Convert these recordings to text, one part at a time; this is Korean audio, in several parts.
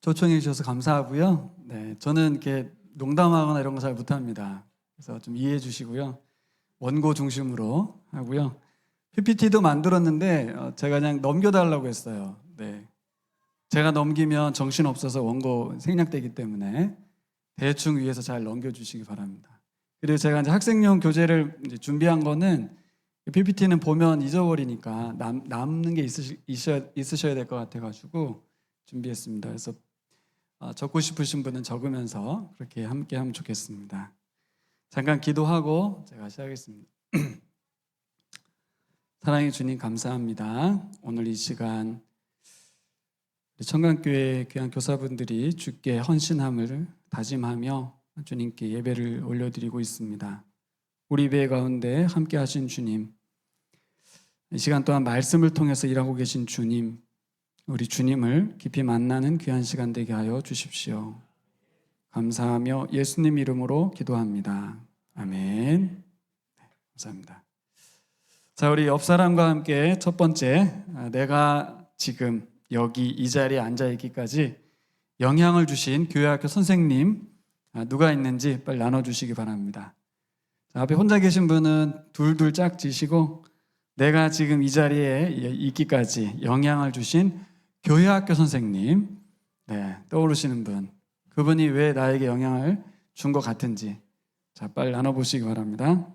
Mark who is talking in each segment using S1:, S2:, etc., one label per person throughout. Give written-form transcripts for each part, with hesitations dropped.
S1: 초청해 주셔서 감사하고요. 네, 저는 이렇게 농담하거나 이런 거 잘 못합니다. 그래서 좀 이해해 주시고요. 원고 중심으로 하고요. PPT도 만들었는데 제가 그냥 넘겨달라고 했어요. 네, 제가 넘기면 정신 없어서 원고 생략되기 때문에 대충 위에서 잘 넘겨주시기 바랍니다. 그리고 제가 이제 학생용 교재를 이제 준비한 거는 PPT는 보면 잊어버리니까 남는 게 있으셔야 될 것 같아가지고 준비했습니다. 그래서 적고 싶으신 분은 적으면서 그렇게 함께 하면 좋겠습니다. 잠깐 기도하고 제가 시작하겠습니다. 사랑의 주님 감사합니다. 오늘 이 시간 청강교회 귀한 교사분들이 주께 헌신함을 다짐하며 주님께 예배를 올려드리고 있습니다. 우리 예배 가운데 함께 하신 주님, 이 시간 또한 말씀을 통해서 일하고 계신 주님, 우리 주님을 깊이 만나는 귀한 시간 되게 하여 주십시오. 감사하며 예수님 이름으로 기도합니다. 아멘. 네, 감사합니다. 자, 우리 옆 사람과 함께 첫 번째, 내가 지금 여기 이 자리에 앉아 있기까지 영향을 주신 교회학교 선생님 누가 있는지 빨리 나눠주시기 바랍니다. 자, 앞에 혼자 계신 분은 둘둘 짝 지시고, 내가 지금 이 자리에 있기까지 영향을 주신 교회학교 선생님, 네, 떠오르시는 분, 그분이 왜 나에게 영향을 준 것 같은지, 자, 빨리 나눠보시기 바랍니다.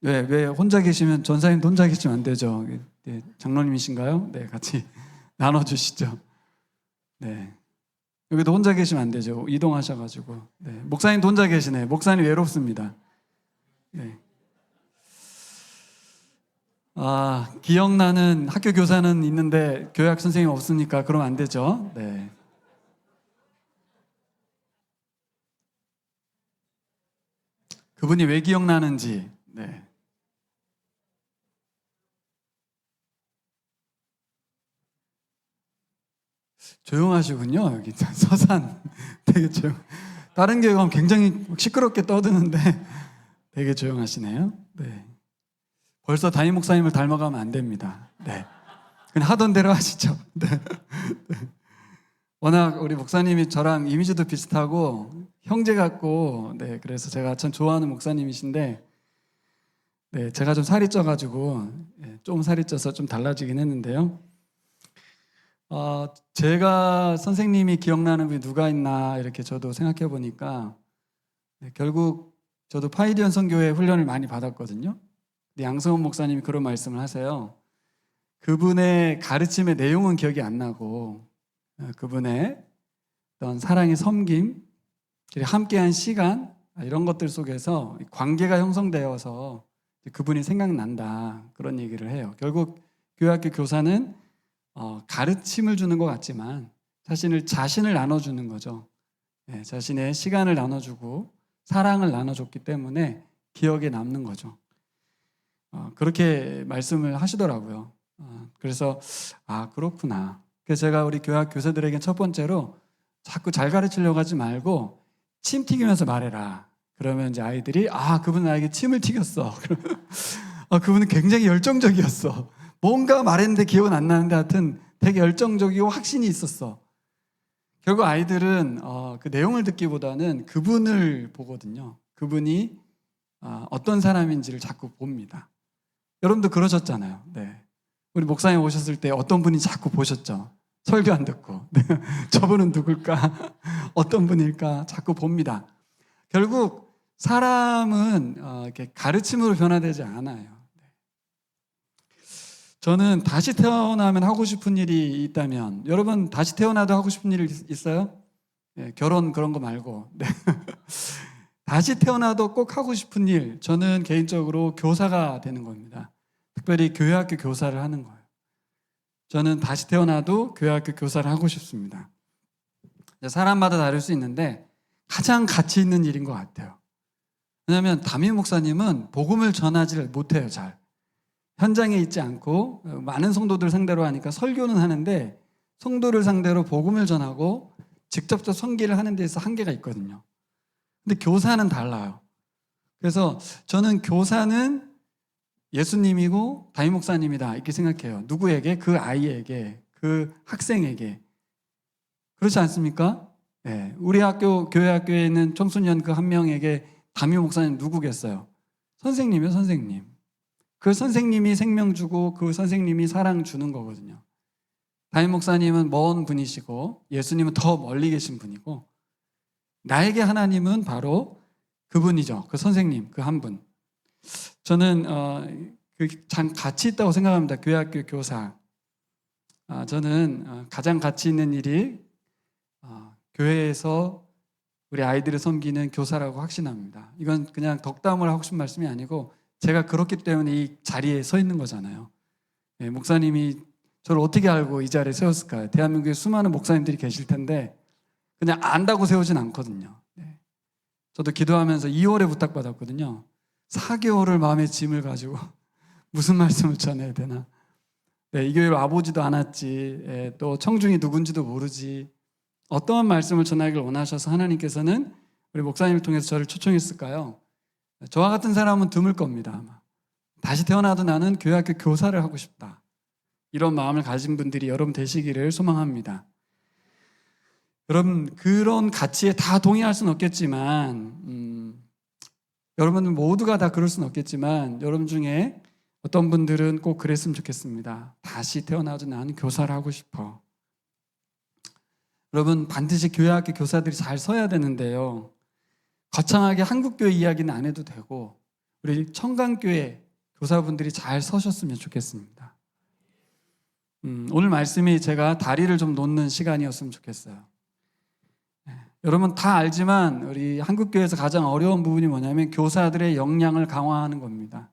S1: 왜 혼자 계시면, 전사님도 혼자 계시면 안 되죠. 네, 장로님이신가요? 네, 같이 나눠주시죠. 네, 여기도 혼자 계시면 안 되죠. 이동하셔가지고. 네, 목사님도 혼자 계시네. 목사님 외롭습니다. 네. 기억나는 학교 교사는 있는데 교회학 선생님 없으니까 그러면 안 되죠. 네. 그분이 왜 기억나는지. 네. 조용하시군요. 여기 서산 되게 조용. 다른 교회 가면 굉장히 시끄럽게 떠드는데 되게 조용하시네요. 네. 벌써 담임 목사님을 닮아가면 안 됩니다. 네. 그냥 하던 대로 하시죠. 네. 네. 워낙 우리 목사님이 저랑 이미지도 비슷하고 형제 같고, 네, 그래서 제가 참 좋아하는 목사님이신데, 네, 제가 좀 살이 쪄가지고, 네, 좀 살이 쪄서 좀 달라지긴 했는데요. 제가 선생님이 기억나는 분이 누가 있나 이렇게 저도 생각해 보니까, 네, 결국 저도 파이디언 선교회 훈련을 많이 받았거든요. 양성원 목사님이 그런 말씀을 하세요. 그분의 가르침의 내용은 기억이 안 나고 그분의 어떤 사랑의 섬김, 그리고 함께한 시간, 이런 것들 속에서 관계가 형성되어서 그분이 생각난다, 그런 얘기를 해요. 결국 교회학교 교사는 가르침을 주는 것 같지만 자신을 나눠주는 거죠. 네, 자신의 시간을 나눠주고 사랑을 나눠줬기 때문에 기억에 남는 거죠. 그렇게 말씀을 하시더라고요. 그래서 그렇구나. 그래서 제가 우리 교회학 교사들에게 첫 번째로 자꾸 잘 가르치려고 하지 말고 침 튀기면서 말해라. 그러면 이제 아이들이 그분은 나에게 침을 튀겼어. 그분은 굉장히 열정적이었어. 뭔가 말했는데 기억은 안 나는데 하여튼 되게 열정적이고 확신이 있었어. 결국 아이들은 그 내용을 듣기보다는 그분을 보거든요. 그분이 어떤 사람인지를 자꾸 봅니다. 여러분도 그러셨잖아요. 네. 우리 목사님 오셨을 때 어떤 분이 자꾸 보셨죠? 설교 안 듣고. 네. 저분은 누굴까? 어떤 분일까? 자꾸 봅니다. 결국 사람은 이렇게 가르침으로 변화되지 않아요. 저는 다시 태어나면 하고 싶은 일이 있다면, 여러분 다시 태어나도 하고 싶은 일 있어요? 네, 결혼 그런 거 말고. 네. 다시 태어나도 꼭 하고 싶은 일, 저는 개인적으로 교사가 되는 겁니다. 특별히 교회학교 교사를 하는 거예요. 저는 다시 태어나도 교회학교 교사를 하고 싶습니다. 사람마다 다를 수 있는데 가장 가치 있는 일인 것 같아요. 왜냐하면 담임 목사님은 복음을 전하지를 못해요. 잘 현장에 있지 않고 많은 성도들 상대로 하니까 설교는 하는데 성도를 상대로 복음을 전하고 직접적 선기를 하는 데서 한계가 있거든요. 근데 교사는 달라요. 그래서 저는 교사는 예수님이고 담임 목사님이다 이렇게 생각해요. 누구에게? 그 아이에게, 그 학생에게. 그렇지 않습니까? 네. 우리 학교, 교회 학교에 있는 청소년 그 한 명에게 담임 목사님 누구겠어요? 선생님이요, 선생님. 그 선생님이 생명 주고 그 선생님이 사랑 주는 거거든요. 담임 목사님은 먼 분이시고 예수님은 더 멀리 계신 분이고 나에게 하나님은 바로 그분이죠. 그 선생님, 그 한 분. 저는 참 가치 있다고 생각합니다. 교회학교 교사. 저는 가장 가치 있는 일이 교회에서 우리 아이들을 섬기는 교사라고 확신합니다. 이건 그냥 덕담을 하고 싶은 말씀이 아니고 제가 그렇기 때문에 이 자리에 서 있는 거잖아요. 네, 목사님이 저를 어떻게 알고 이 자리에 세웠을까요? 대한민국에 수많은 목사님들이 계실 텐데 그냥 안다고 세우진 않거든요. 네. 저도 기도하면서 2월에 부탁받았거든요. 4개월을 마음의 짐을 가지고 무슨 말씀을 전해야 되나. 네, 이 교회로 와보지도 않았지. 또 청중이 누군지도 모르지. 어떠한 말씀을 전하기를 원하셔서 하나님께서는 우리 목사님을 통해서 저를 초청했을까요? 저와 같은 사람은 드물 겁니다. 아마. 다시 태어나도 나는 교회학교 교사를 하고 싶다. 이런 마음을 가진 분들이 여러분 되시기를 소망합니다. 여러분 그런 가치에 다 동의할 수는 없겠지만 여러분 모두가 다 그럴 수는 없겠지만 여러분 중에 어떤 분들은 꼭 그랬으면 좋겠습니다. 다시 태어나도 나는 교사를 하고 싶어. 여러분 반드시 교회학교 교사들이 잘 서야 되는데요. 거창하게 한국교회 이야기는 안 해도 되고 우리 청강교회 교사분들이 잘 서셨으면 좋겠습니다. 오늘 말씀이 제가 다리를 좀 놓는 시간이었으면 좋겠어요. 여러분 다 알지만 우리 한국교회에서 가장 어려운 부분이 뭐냐면 교사들의 역량을 강화하는 겁니다.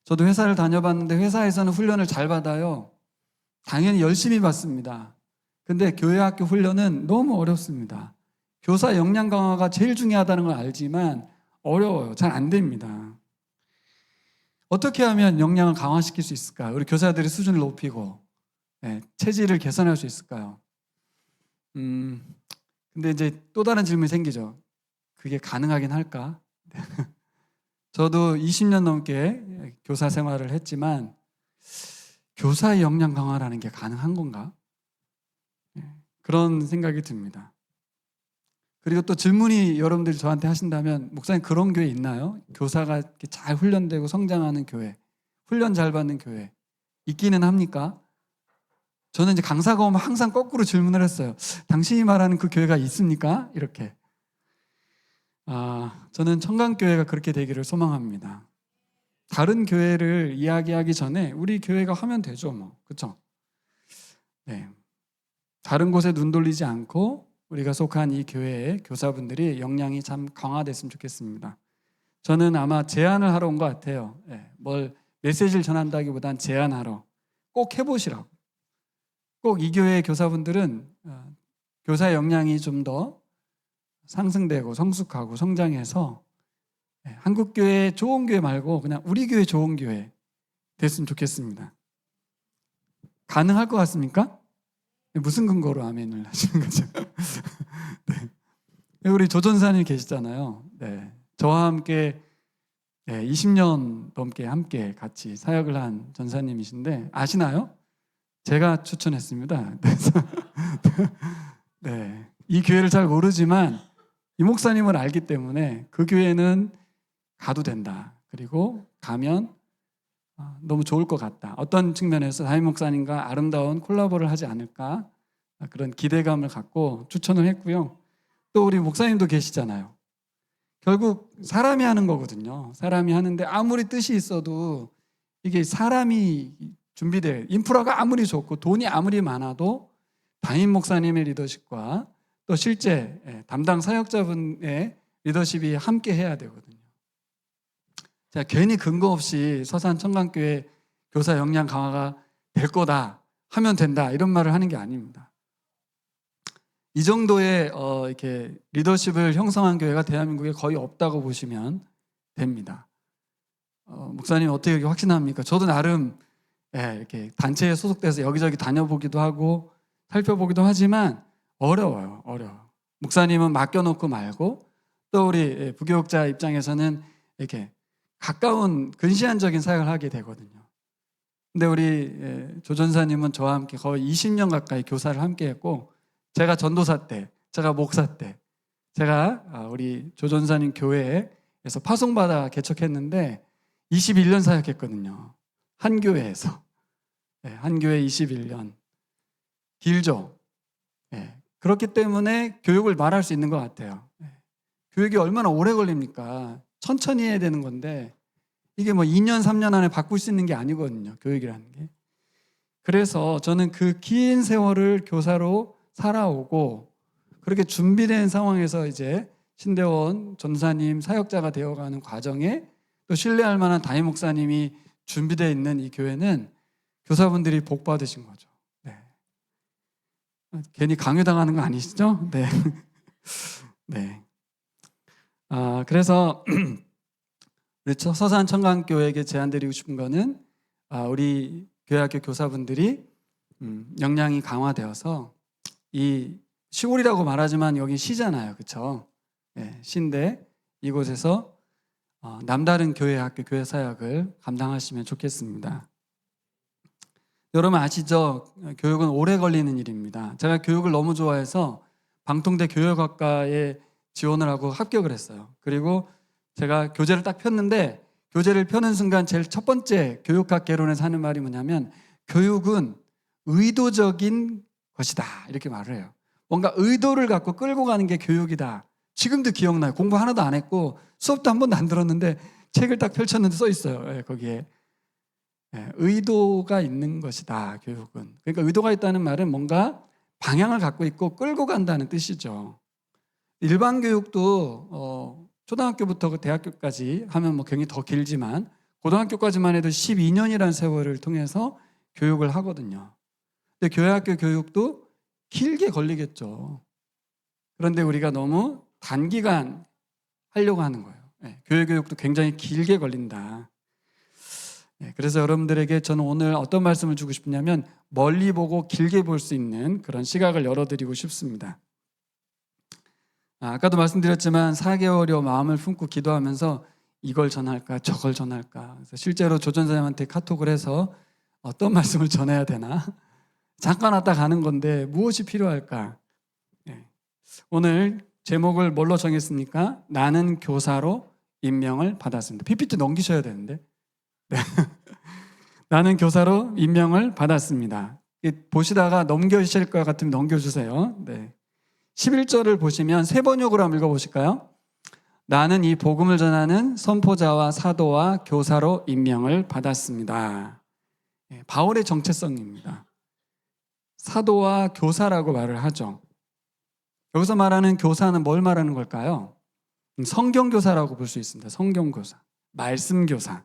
S1: 저도 회사를 다녀봤는데 회사에서는 훈련을 잘 받아요. 당연히 열심히 받습니다. 근데 교회학교 훈련은 너무 어렵습니다. 교사 역량 강화가 제일 중요하다는 걸 알지만 어려워요. 잘 안 됩니다. 어떻게 하면 역량을 강화시킬 수 있을까요? 우리 교사들의 수준을 높이고 체질을 개선할 수 있을까요? 근데 이제 또 다른 질문이 생기죠. 그게 가능하긴 할까? 저도 20년 넘게 교사 생활을 했지만 교사의 역량 강화라는 게 가능한 건가? 그런 생각이 듭니다. 그리고 또 질문이 여러분들이 저한테 하신다면 목사님 그런 교회 있나요? 교사가 이렇게 잘 훈련되고 성장하는 교회, 훈련 잘 받는 교회 있기는 합니까? 저는 이제 강사가 오면 항상 거꾸로 질문을 했어요. 당신이 말하는 그 교회가 있습니까? 이렇게. 저는 청강교회가 그렇게 되기를 소망합니다. 다른 교회를 이야기하기 전에 우리 교회가 하면 되죠, 뭐. 그렇죠? 네. 다른 곳에 눈 돌리지 않고 우리가 속한 이 교회의 교사분들이 역량이 참 강화됐으면 좋겠습니다. 저는 아마 제안을 하러 온 것 같아요. 뭘 메시지를 전한다기보단 제안하러 꼭 해보시라고. 꼭 이 교회의 교사분들은 교사 역량이 좀 더 상승되고 성숙하고 성장해서 한국교회 좋은 교회 말고 그냥 우리 교회 좋은 교회 됐으면 좋겠습니다. 가능할 것 같습니까? 무슨 근거로 아멘을 하시는 거죠? 네. 우리 조전사님 계시잖아요. 네. 저와 함께 20년 넘게 함께 같이 사역을 한 전사님이신데 아시나요? 제가 추천했습니다. 그래서 네. 이 교회를 잘 모르지만 이 목사님을 알기 때문에 그 교회는 가도 된다. 그리고 가면 너무 좋을 것 같다. 어떤 측면에서 담임 목사님과 아름다운 콜라보를 하지 않을까 그런 기대감을 갖고 추천을 했고요. 또 우리 목사님도 계시잖아요. 결국 사람이 하는 거거든요. 사람이 하는데 아무리 뜻이 있어도 이게 사람이 준비될 인프라가 아무리 좋고 돈이 아무리 많아도 담임 목사님의 리더십과 또 실제 담당 사역자분의 리더십이 함께 해야 되거든요. 제가 괜히 근거 없이 서산 청강교회 교사 역량 강화가 될 거다 하면 된다 이런 말을 하는 게 아닙니다. 이 정도의 이렇게 리더십을 형성한 교회가 대한민국에 거의 없다고 보시면 됩니다. 목사님 어떻게 이렇게 확신합니까? 저도 나름 이렇게 단체에 소속돼서 여기저기 다녀보기도 하고 살펴보기도 하지만 어려워요. 목사님은 맡겨놓고 말고 또 우리 부교육자 입장에서는 이렇게 가까운 근시안적인 사역을 하게 되거든요. 근데 우리 조 전사님은 저와 함께 거의 20년 가까이 교사를 함께 했고, 제가 전도사 때, 제가 목사 때, 제가 우리 조 전사님 교회에서 파송받아 개척했는데 21년 사역했거든요. 한 교회에서. 한 교회 21년. 길죠. 그렇기 때문에 교육을 말할 수 있는 것 같아요. 교육이 얼마나 오래 걸립니까? 천천히 해야 되는 건데 이게 뭐 2년, 3년 안에 바꿀 수 있는 게 아니거든요. 교육이라는 게. 그래서 저는 그 긴 세월을 교사로 살아오고 그렇게 준비된 상황에서 이제 신대원 전사님 사역자가 되어가는 과정에 또 신뢰할 만한 담임 목사님이 준비되어 있는 이 교회는 교사분들이 복 받으신 거죠. 네. 괜히 강요당하는 거 아니시죠? 네. 네. 그래서 우리 서산 청강교회에게 제안드리고 싶은 거는 우리 교회학교 교사분들이 역량이 강화되어서 이 시골이라고 말하지만 여기 시잖아요, 그렇죠? 네, 시인데 이곳에서 남다른 교회 학교 교회 사역을 감당하시면 좋겠습니다. 여러분 아시죠? 교육은 오래 걸리는 일입니다. 제가 교육을 너무 좋아해서 방통대 교육학과에 지원을 하고 합격을 했어요. 그리고 제가 교재를 딱 폈는데 교재를 펴는 순간 제일 첫 번째 교육학 개론에서 하는 말이 뭐냐면 교육은 의도적인 것이다 이렇게 말을 해요. 뭔가 의도를 갖고 끌고 가는 게 교육이다. 지금도 기억나요. 공부 하나도 안 했고 수업도 한 번도 안 들었는데 책을 딱 펼쳤는데 써 있어요. 거기에 의도가 있는 것이다 교육은. 그러니까 의도가 있다는 말은 뭔가 방향을 갖고 있고 끌고 간다는 뜻이죠. 일반 교육도 초등학교부터 대학교까지 하면 뭐 굉장히 더 길지만 고등학교까지만 해도 12년이라는 세월을 통해서 교육을 하거든요. 근데 교회학교 교육도 길게 걸리겠죠. 그런데 우리가 너무 단기간 하려고 하는 거예요. 교회 교육도 굉장히 길게 걸린다. 그래서 여러분들에게 저는 오늘 어떤 말씀을 주고 싶냐면 멀리 보고 길게 볼 수 있는 그런 시각을 열어드리고 싶습니다. 아까도 말씀드렸지만 4개월여 마음을 품고 기도하면서 이걸 전할까 저걸 전할까. 그래서 실제로 조 전사님한테 카톡을 해서 어떤 말씀을 전해야 되나 잠깐 왔다 가는 건데 무엇이 필요할까. 오늘 제목을 뭘로 정했습니까? 나는 교사로 임명을 받았습니다. PPT 넘기셔야 되는데. 네. 나는 교사로 임명을 받았습니다. 보시다가 넘겨주실 것 같으면 넘겨주세요. 네. 11절을 보시면 세 번역으로 한번 읽어보실까요? 나는 이 복음을 전하는 선포자와 사도와 교사로 임명을 받았습니다. 바울의 정체성입니다. 사도와 교사라고 말을 하죠. 여기서 말하는 교사는 뭘 말하는 걸까요? 성경교사라고 볼 수 있습니다. 성경교사, 말씀교사.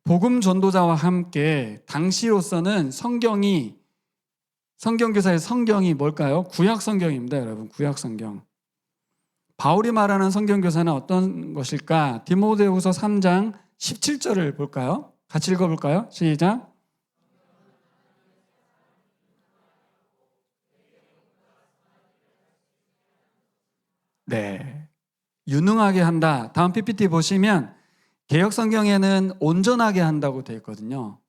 S1: 복음 전도자와 함께 당시로서는 성경교사의 성경이 뭘까요? 구약 성경입니다, 여러분. 구약 성경. 바울이 말하는 성경교사는 어떤 것일까? 디모데후서 3장 17절을 볼까요? 같이 읽어볼까요? 시작. 네, 유능하게 한다. 다음 PPT 보시면 개역 성경에는 온전하게 한다고 되어 있거든요.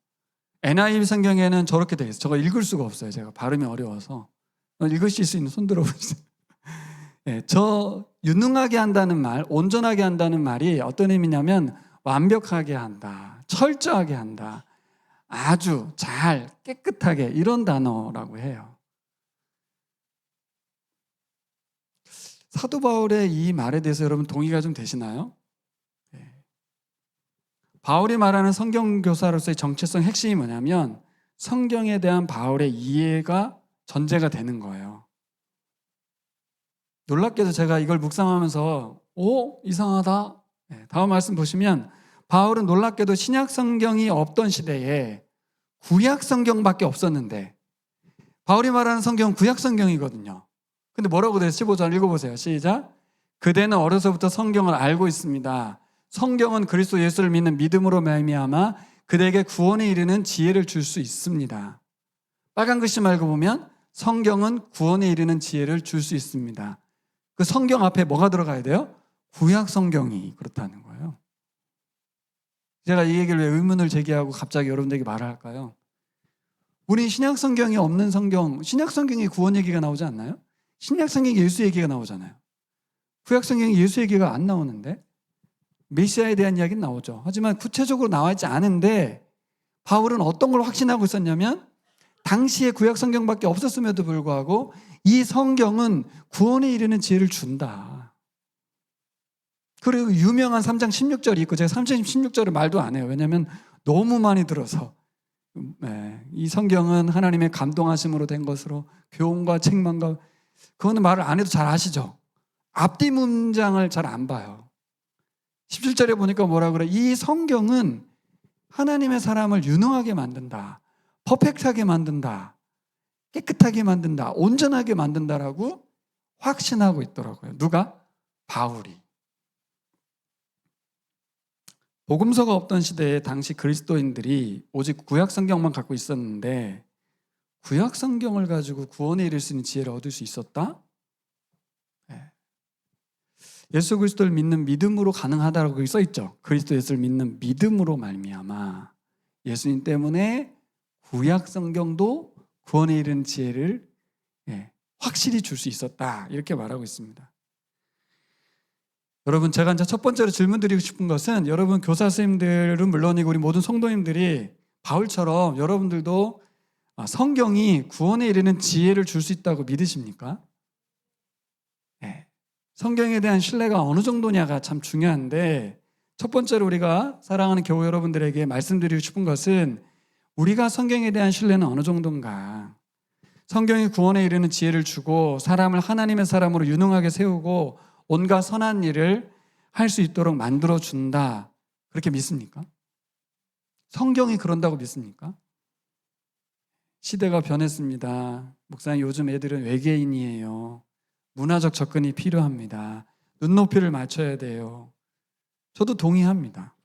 S1: NIV 성경에는 저렇게 되어 있어요. 저거 읽을 수가 없어요. 제가 발음이 어려워서. 읽으실 수 있는 손 들어보세요. 네, 저 유능하게 한다는 말, 온전하게 한다는 말이 어떤 의미냐면 완벽하게 한다, 철저하게 한다, 아주 잘, 깨끗하게 이런 단어라고 해요. 사도 바울의 이 말에 대해서 여러분 동의가 좀 되시나요? 바울이 말하는 성경교사로서의 정체성 핵심이 뭐냐면 성경에 대한 바울의 이해가 전제가 되는 거예요. 놀랍게도 제가 이걸 묵상하면서 이상하다. 다음 말씀 보시면 바울은 놀랍게도 신약 성경이 없던 시대에 구약 성경밖에 없었는데 바울이 말하는 성경은 구약 성경이거든요. 근데 뭐라고 돼요? 15절 읽어보세요. 시작. 그대는 어려서부터 성경을 알고 있습니다. 성경은 그리스도 예수를 믿는 믿음으로 말미암아 그대에게 구원에 이르는 지혜를 줄 수 있습니다. 빨간 글씨 말고 보면 성경은 구원에 이르는 지혜를 줄 수 있습니다. 그 성경 앞에 뭐가 들어가야 돼요? 구약 성경이 그렇다는 거예요. 제가 이 얘기를 왜 의문을 제기하고 갑자기 여러분들에게 말을 할까요? 우리 신약 성경에 없는 성경, 신약 성경에 구원 얘기가 나오지 않나요? 신약 성경에 예수 얘기가 나오잖아요. 구약 성경에 예수 얘기가 안 나오는데 메시아에 대한 이야기는 나오죠. 하지만 구체적으로 나와 있지 않은데 바울은 어떤 걸 확신하고 있었냐면 당시에 구약 성경밖에 없었음에도 불구하고 이 성경은 구원에 이르는 지혜를 준다. 그리고 유명한 3장 16절이 있고 제가 3장 16절을 말도 안 해요. 왜냐하면 너무 많이 들어서 이 성경은 하나님의 감동하심으로 된 것으로 교훈과 책망과 그거는 말을 안 해도 잘 아시죠? 앞뒤 문장을 잘 안 봐요. 17절에 보니까 뭐라 그래? 이 성경은 하나님의 사람을 유능하게 만든다. 퍼펙트하게 만든다. 깨끗하게 만든다. 온전하게 만든다라고 확신하고 있더라고요. 누가? 바울이. 복음서가 없던 시대에 당시 그리스도인들이 오직 구약 성경만 갖고 있었는데 구약 성경을 가지고 구원에 이를 수 있는 지혜를 얻을 수 있었다? 예수 그리스도를 믿는 믿음으로 가능하다라고 거기 써 있죠. 그리스도 예수를 믿는 믿음으로 말미암아 예수님 때문에 구약 성경도 구원에 이르는 지혜를 확실히 줄 수 있었다. 이렇게 말하고 있습니다. 여러분, 제가 이제 첫 번째로 질문 드리고 싶은 것은 여러분 교사 선생님들은 물론이고 우리 모든 성도님들이 바울처럼 여러분들도 성경이 구원에 이르는 지혜를 줄 수 있다고 믿으십니까? 성경에 대한 신뢰가 어느 정도냐가 참 중요한데 첫 번째로 우리가 사랑하는 교우 여러분들에게 말씀드리고 싶은 것은 우리가 성경에 대한 신뢰는 어느 정도인가? 성경이 구원에 이르는 지혜를 주고 사람을 하나님의 사람으로 유능하게 세우고 온갖 선한 일을 할 수 있도록 만들어준다. 그렇게 믿습니까? 성경이 그런다고 믿습니까? 시대가 변했습니다. 목사님, 요즘 애들은 외계인이에요. 문화적 접근이 필요합니다. 눈높이를 맞춰야 돼요. 저도 동의합니다.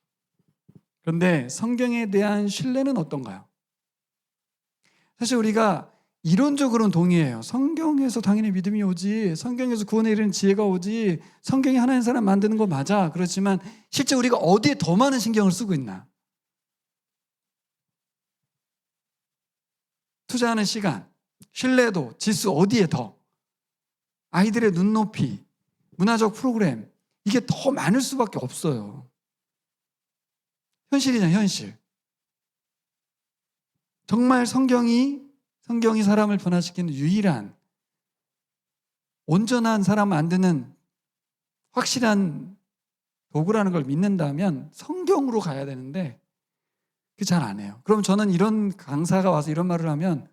S1: 그런데 성경에 대한 신뢰는 어떤가요? 사실 우리가 이론적으로는 동의해요. 성경에서 당연히 믿음이 오지, 성경에서 구원에 이르는 지혜가 오지, 성경이 하나님 사람 만드는 거 맞아. 그렇지만 실제 우리가 어디에 더 많은 신경을 쓰고 있나? 투자하는 시간, 신뢰도, 지수 어디에 더? 아이들의 눈높이, 문화적 프로그램, 이게 더 많을 수밖에 없어요. 현실이잖아요, 현실. 정말 성경이 사람을 변화시키는 유일한 온전한 사람 만드는 확실한 도구라는 걸 믿는다면 성경으로 가야 되는데 그게 잘 안 해요. 그럼 저는 이런 강사가 와서 이런 말을 하면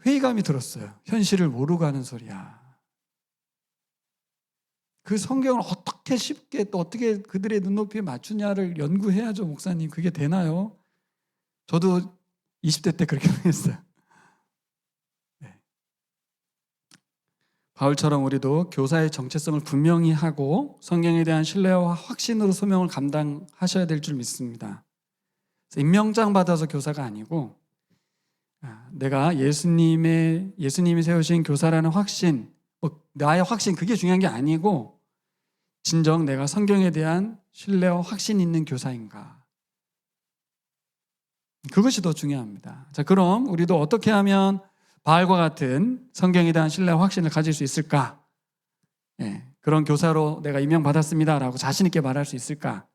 S1: 회의감이 들었어요. 현실을 모르고 하는 소리야. 그 성경을 어떻게 쉽게 또 어떻게 그들의 눈높이에 맞추냐를 연구해야죠, 목사님. 그게 되나요? 저도 20대 때 그렇게 했어요. 네. 바울처럼 우리도 교사의 정체성을 분명히 하고 성경에 대한 신뢰와 확신으로 소명을 감당하셔야 될 줄 믿습니다. 임명장 받아서 교사가 아니고 내가 예수님이 세우신 교사라는 확신, 나의 확신 그게 중요한 게 아니고 진정 내가 성경에 대한 신뢰와 확신 있는 교사인가? 그것이 더 중요합니다. 자, 그럼 우리도 어떻게 하면 바울과 같은 성경에 대한 신뢰와 확신을 가질 수 있을까? 그런 교사로 내가 임명받았습니다라고 자신 있게 말할 수 있을까?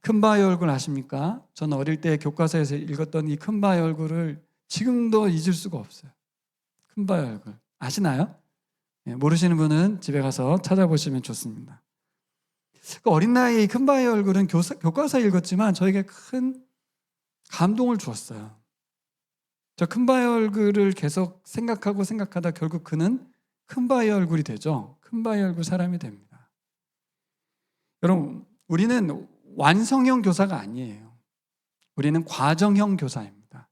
S1: 큰바의 얼굴 아십니까? 저는 어릴 때 교과서에서 읽었던 이 큰바의 얼굴을 지금도 잊을 수가 없어요. 큰바의 얼굴 아시나요? 모르시는 분은 집에 가서 찾아보시면 좋습니다. 그 어린 나이에 큰바의 얼굴은 교과서에 읽었지만 저에게 큰 감동을 주었어요. 저 큰바의 얼굴을 계속 생각하다 결국 그는 큰바의 얼굴이 되죠. 큰바의 얼굴 사람이 됩니다. 여러분, 우리는 완성형 교사가 아니에요. 우리는 과정형 교사입니다.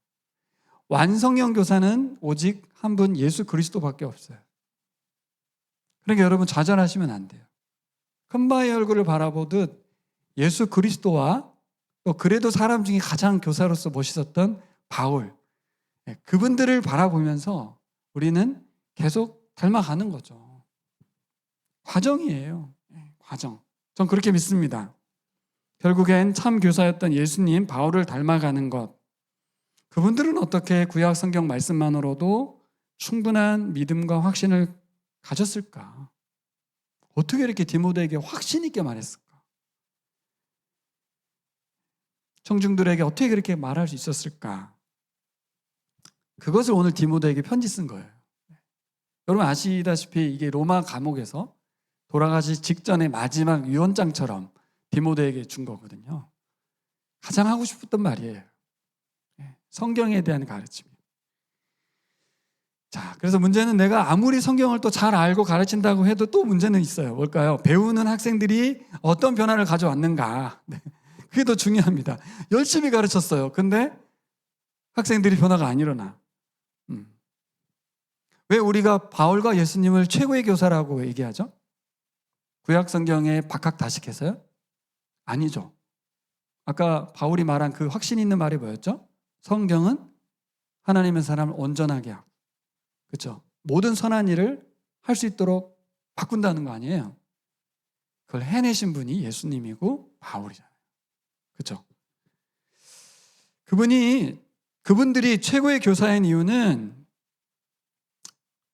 S1: 완성형 교사는 오직 한 분 예수 그리스도밖에 없어요. 그러니까 여러분 좌절하시면 안 돼요. 큰바의 얼굴을 바라보듯 예수 그리스도와 또 그래도 사람 중에 가장 교사로서 멋있었던 바울, 그분들을 바라보면서 우리는 계속 닮아가는 거죠. 과정이에요. 과정. 전 그렇게 믿습니다. 결국엔 참 교사였던 예수님, 바울을 닮아가는 것. 그분들은 어떻게 구약 성경 말씀만으로도 충분한 믿음과 확신을 가졌을까? 어떻게 이렇게 디모데에게 확신 있게 말했을까? 청중들에게 어떻게 그렇게 말할 수 있었을까? 그것을 오늘 디모데에게 편지 쓴 거예요. 여러분 아시다시피 이게 로마 감옥에서 돌아가시 직전의 마지막 유언장처럼 디모데에게 준 거거든요. 가장 하고 싶었던 말이에요. 성경에 대한 가르침. 자, 그래서 문제는 내가 아무리 성경을 또 잘 알고 가르친다고 해도 또 문제는 있어요. 뭘까요? 배우는 학생들이 어떤 변화를 가져왔는가. 그게 더 중요합니다. 열심히 가르쳤어요. 근데 학생들이 변화가 안 일어나. 왜 우리가 바울과 예수님을 최고의 교사라고 얘기하죠? 구약 성경에 박학다식해서요? 아니죠. 아까 바울이 말한 그 확신 있는 말이 뭐였죠? 성경은 하나님의 사람을 온전하게 하고, 그렇죠? 모든 선한 일을 할 수 있도록 바꾼다는 거 아니에요? 그걸 해내신 분이 예수님이고 바울이잖아요. 그렇죠? 그분들이 최고의 교사인 이유는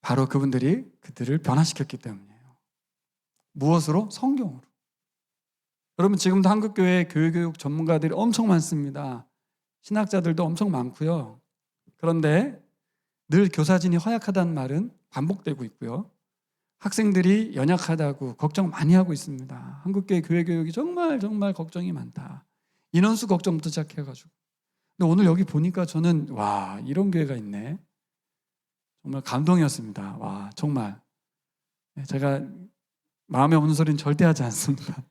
S1: 바로 그분들이 그들을 변화시켰기 때문이에요. 무엇으로? 성경으로. 여러분 지금도 한국교회 교육 전문가들이 엄청 많습니다. 신학자들도 엄청 많고요. 그런데 늘 교사진이 허약하다는 말은 반복되고 있고요. 학생들이 연약하다고 걱정 많이 하고 있습니다. 한국교회 교회 교육이 정말 걱정이 많다. 인원수 걱정부터 시작해가지고. 근데 오늘 여기 보니까 저는 와, 이런 교회가 있네. 정말 감동이었습니다. 와, 정말. 제가 마음에 없는 소리는 절대 하지 않습니다.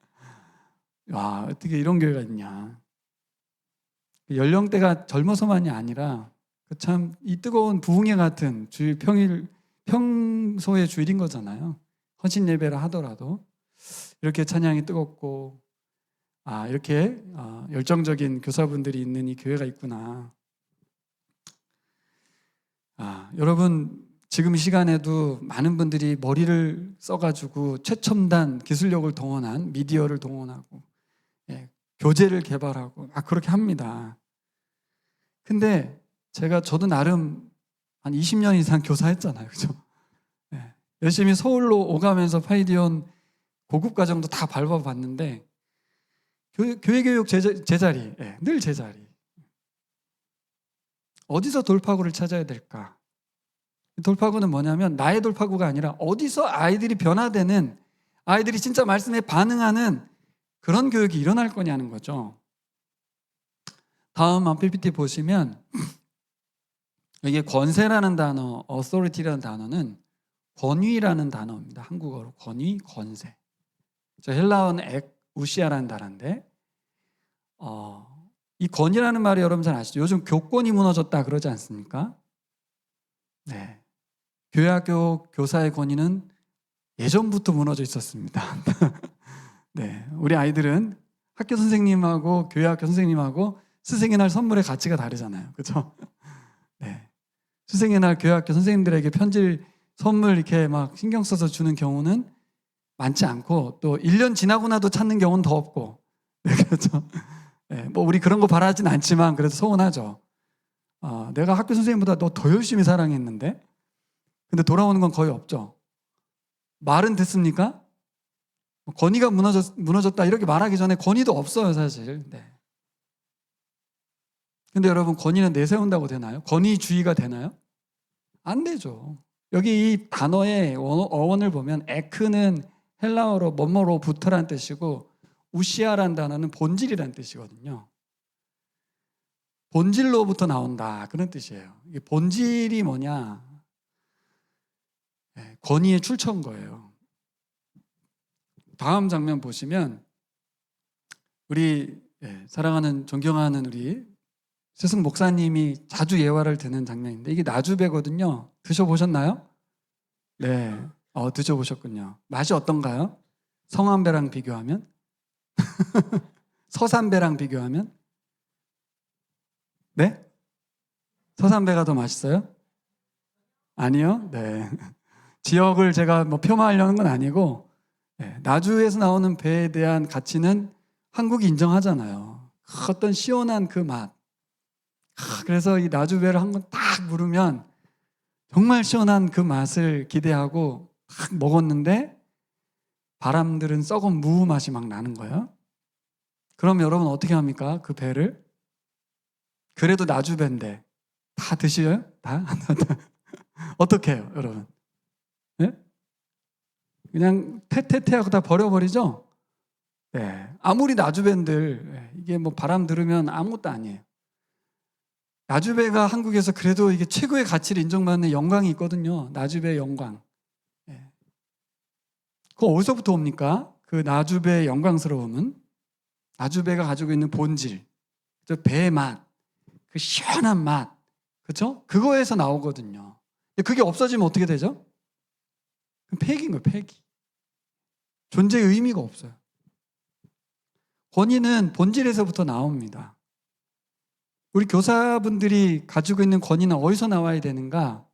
S1: 와, 어떻게 이런 교회가 있냐. 연령대가 젊어서만이 아니라 참 이 뜨거운 부흥회 같은 평소의 주일인 거잖아요. 헌신 예배를 하더라도 이렇게 찬양이 뜨겁고 이렇게 열정적인 교사분들이 있는 이 교회가 있구나. 여러분 지금 이 시간에도 많은 분들이 머리를 써가지고 최첨단 기술력을 동원한 미디어를 동원하고 교재를 개발하고 그렇게 합니다. 근데 저도 나름 한 20년 이상 교사했잖아요. 그죠? 열심히 서울로 오가면서 파이디온 고급 과정도 다 밟아봤는데 교회 교육 제자리, 늘 제자리. 어디서 돌파구를 찾아야 될까? 돌파구는 뭐냐면 나의 돌파구가 아니라 어디서 아이들이 변화되는, 아이들이 진짜 말씀에 반응하는 그런 교육이 일어날 거냐는 거죠. 다음 PPT 보시면 이게 권세라는 단어, authority라는 단어는 권위라는 단어입니다. 한국어로 권위, 권세. 헬라어는 우시아라는 단어인데 이 권위라는 말이 여러분 잘 아시죠? 요즘 교권이 무너졌다 그러지 않습니까? 네. 교회학교 교사의 권위는 예전부터 무너져 있었습니다. 네. 우리 아이들은 학교 선생님하고 교회학교 선생님하고 스승의 날 선물의 가치가 다르잖아요. 그렇죠? 네. 스승의 날 교회학교 선생님들에게 편지를 선물 이렇게 막 신경 써서 주는 경우는 많지 않고 또 1년 지나고 나도 찾는 경우는 더 없고. 네, 그렇죠? 네, 뭐 우리 그런 거 바라진 않지만 그래도 서운하죠. 내가 학교 선생님보다 너 더 열심히 사랑했는데 근데 돌아오는 건 거의 없죠. 말은 듣습니까? 권위가 무너졌다 이렇게 말하기 전에 권위도 없어요 사실. 네. 근데 여러분 권위는 내세운다고 되나요? 권위주의가 되나요? 안 되죠. 여기 이 단어의 어원을 보면 에크는 헬라어로 뭐뭐로부터라는 뜻이고 우시아라는 단어는 본질이라는 뜻이거든요. 본질로부터 나온다 그런 뜻이에요. 이게 본질이 뭐냐? 권위의 출처인 거예요. 다음 장면 보시면 우리 사랑하는 존경하는 우리 스승 목사님이 자주 예화를 드는 장면인데 이게 나주배거든요. 드셔보셨나요? 네, 드셔보셨군요. 맛이 어떤가요? 성안배랑 비교하면? 서산배랑 비교하면? 네? 서산배가 더 맛있어요? 아니요? 네. 지역을 제가 뭐 폄하하려는 건 아니고 나주에서 나오는 배에 대한 가치는 한국이 인정하잖아요. 어떤 시원한 그 맛. 그래서 이 나주배를 한 번 딱 물으면 정말 시원한 그 맛을 기대하고 딱 먹었는데 바람들은 썩은 무 맛이 막 나는 거예요. 그럼 여러분 어떻게 합니까? 그 배를? 그래도 나주배인데 다 드셔요? 다? 어떻게 해요, 여러분? 네? 그냥 퇴퇴퇴하고 다 버려버리죠? 네. 아무리 나주배인들 이게 뭐 바람 들으면 아무것도 아니에요. 나주배가 한국에서 그래도 이게 최고의 가치를 인정받는 영광이 있거든요. 나주배의 영광. 네. 그거 어디서부터 옵니까? 그 나주배의 영광스러움은 나주배가 가지고 있는 본질, 배의 맛, 그 시원한 맛, 그렇죠? 그거에서 나오거든요. 그게 없어지면 어떻게 되죠? 폐기인 거예요, 폐기. 존재의 의미가 없어요. 권위는 본질에서부터 나옵니다. 우리 교사분들이 가지고 있는 권위는 어디서 나와야 되는가?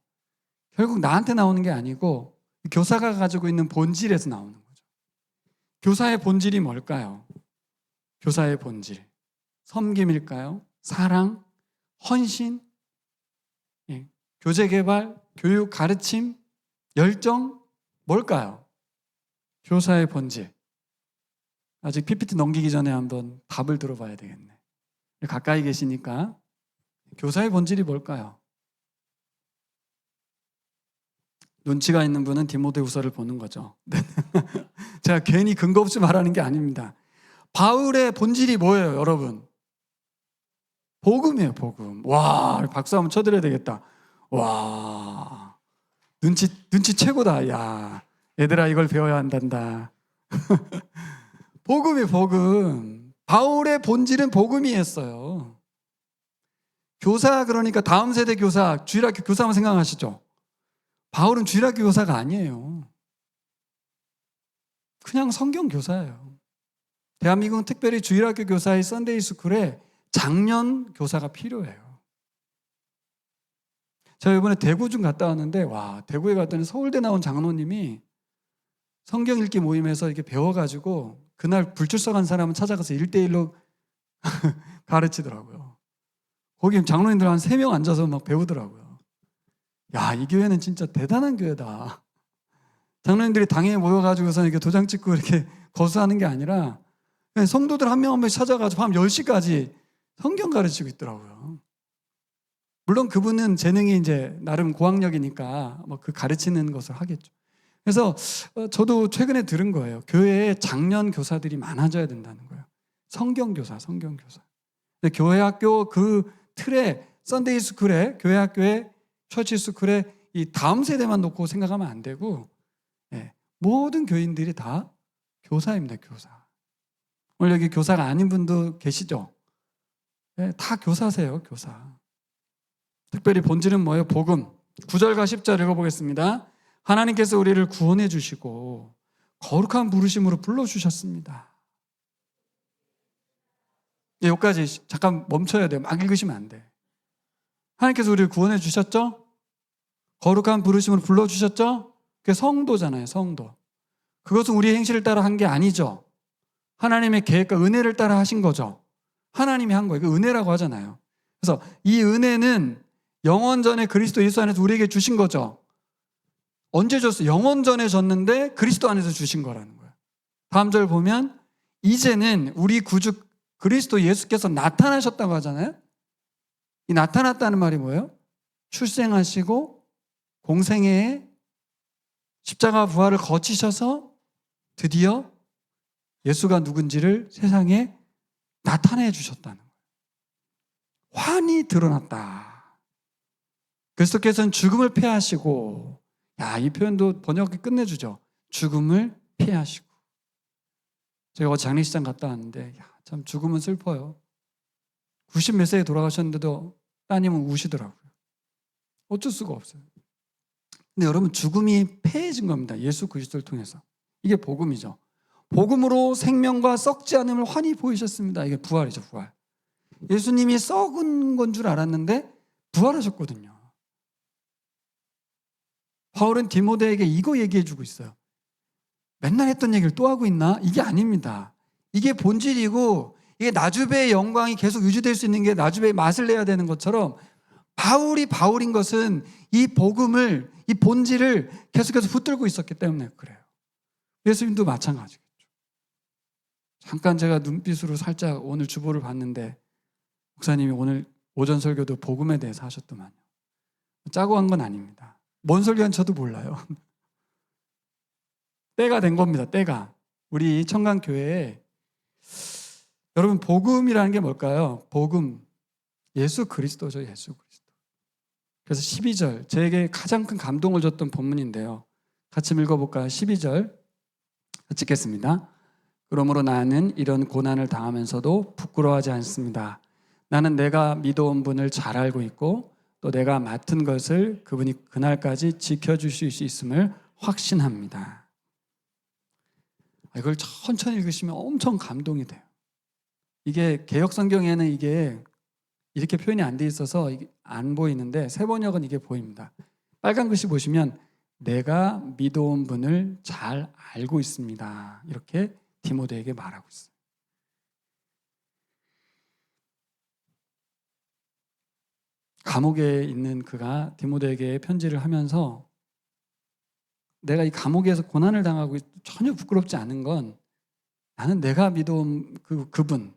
S1: 결국 나한테 나오는 게 아니고 교사가 가지고 있는 본질에서 나오는 거죠. 교사의 본질이 뭘까요? 교사의 본질. 섬김일까요? 사랑? 헌신? 예. 교제 개발? 교육 가르침? 열정? 뭘까요? 교사의 본질. 아직 PPT 넘기기 전에 한번 답을 들어봐야 되겠네. 가까이 계시니까 교사의 본질이 뭘까요? 눈치가 있는 분은 디모데후서를 보는 거죠. 제가 괜히 근거 없이 말하는 게 아닙니다. 바울의 본질이 뭐예요, 여러분? 복음이에요, 복음. 와, 박수 한번 쳐드려야 되겠다. 와, 눈치 최고다. 야, 얘들아 이걸 배워야 한단다. 복음이 복음. 바울의 본질은 복음이었어요. 교사, 그러니까 다음 세대 교사, 주일학교 교사만 생각하시죠? 바울은 주일학교 교사가 아니에요. 그냥 성경 교사예요. 대한민국은 특별히 주일학교 교사의 썬데이 스쿨에 장년 교사가 필요해요. 제가 이번에 대구 좀 갔다 왔는데, 와, 대구에 갔더니 서울대 나온 장로님이 성경 읽기 모임에서 이렇게 배워가지고 그날 불출석한 사람은 찾아가서 1대1로 가르치더라고요. 거기 장로님들 한 3명 앉아서 막 배우더라고요. 야, 이 교회는 진짜 대단한 교회다. 장로님들이 당에 모여가지고서 이렇게 도장 찍고 이렇게 거수하는 게 아니라 성도들 한 명 한 명씩 찾아가지고 밤 10시까지 성경 가르치고 있더라고요. 물론 그분은 재능이 이제 나름 고학력이니까 뭐 그 가르치는 것을 하겠죠. 그래서 저도 최근에 들은 거예요. 교회에 장년 교사들이 많아져야 된다는 거예요. 성경교사, 성경교사. 교회 학교 그 틀에 썬데이 스쿨에, 교회 학교에, 처치 스쿨에 이 다음 세대만 놓고 생각하면 안 되고, 모든 교인들이 다 교사입니다, 교사. 오늘 여기 교사가 아닌 분도 계시죠? 다 교사세요, 교사. 특별히 본질은 뭐예요? 복음. 9절과 10절 읽어보겠습니다. 하나님께서 우리를 구원해 주시고 거룩한 부르심으로 불러주셨습니다. 여기까지 잠깐 멈춰야 돼요. 막 읽으시면 안 돼. 하나님께서 우리를 구원해 주셨죠? 거룩한 부르심으로 불러주셨죠? 그게 성도잖아요, 성도. 그것은 우리의 행실을 따라 한 게 아니죠. 하나님의 계획과 은혜를 따라 하신 거죠. 하나님이 한 거예요. 그 은혜라고 하잖아요. 그래서 이 은혜는 영원전에 그리스도 예수 안에서 우리에게 주신 거죠. 언제 줬어요? 영원전에 줬는데 그리스도 안에서 주신 거라는 거예요. 다음 절 보면 이제는 우리 구주 그리스도 예수께서 나타나셨다고 하잖아요. 이 나타났다는 말이 뭐예요? 출생하시고 공생애에 십자가 부활을 거치셔서 드디어 예수가 누군지를 세상에 나타내 주셨다는 거예요. 환히 드러났다. 그리스도께서는 죽음을 패하시고, 야, 이 표현도 번역이 끝내주죠. 죽음을 피하시고. 제가 장례식장 갔다 왔는데, 야, 참 죽음은 슬퍼요. 90 몇 세에 돌아가셨는데도 따님은 우시더라고요. 어쩔 수가 없어요. 근데 여러분, 죽음이 패해진 겁니다. 예수 그리스도를 통해서. 이게 복음이죠. 복음으로 생명과 썩지 않음을 환히 보이셨습니다. 이게 부활이죠, 부활. 예수님이 썩은 건 줄 알았는데 부활하셨거든요. 바울은 디모데에게 이거 얘기해 주고 있어요. 맨날 했던 얘기를 또 하고 있나? 이게 아닙니다. 이게 본질이고 이게 나주배의 영광이 계속 유지될 수 있는 게 나주배의 맛을 내야 되는 것처럼 바울이 바울인 것은 이 복음을, 이 본질을 계속해서 붙들고 있었기 때문에 그래요. 예수님도 마찬가지겠죠. 잠깐 제가 눈빛으로 살짝 오늘 주보를 봤는데 목사님이 오늘 오전 설교도 복음에 대해서 하셨더만요. 짜고 한 건 아닙니다. 뭔 설교한 저도 몰라요. 때가 된 겁니다. 때가. 우리 청강교회에 여러분 복음이라는 게 뭘까요? 복음, 예수 그리스도죠. 예수 그리스도. 그래서 12절 제게 가장 큰 감동을 줬던 본문인데요. 같이 읽어볼까요? 12절 찍겠습니다. 그러므로 나는 이런 고난을 당하면서도 부끄러워하지 않습니다. 나는 내가 믿어온 분을 잘 알고 있고 또 내가 맡은 것을 그분이 그날까지 지켜주실 수 있음을 확신합니다. 이걸 천천히 읽으시면 엄청 감동이 돼요. 이게 개역 성경에는 이게 이렇게 표현이 안 돼 있어서 이게 안 보이는데 세번역은 이게 보입니다. 빨간 글씨 보시면 내가 믿어온 분을 잘 알고 있습니다. 이렇게 디모데에게 말하고 있어요. 감옥에 있는 그가 디모데에게 편지를 하면서 내가 이 감옥에서 고난을 당하고 전혀 부끄럽지 않은 건 나는 내가 믿어온 그분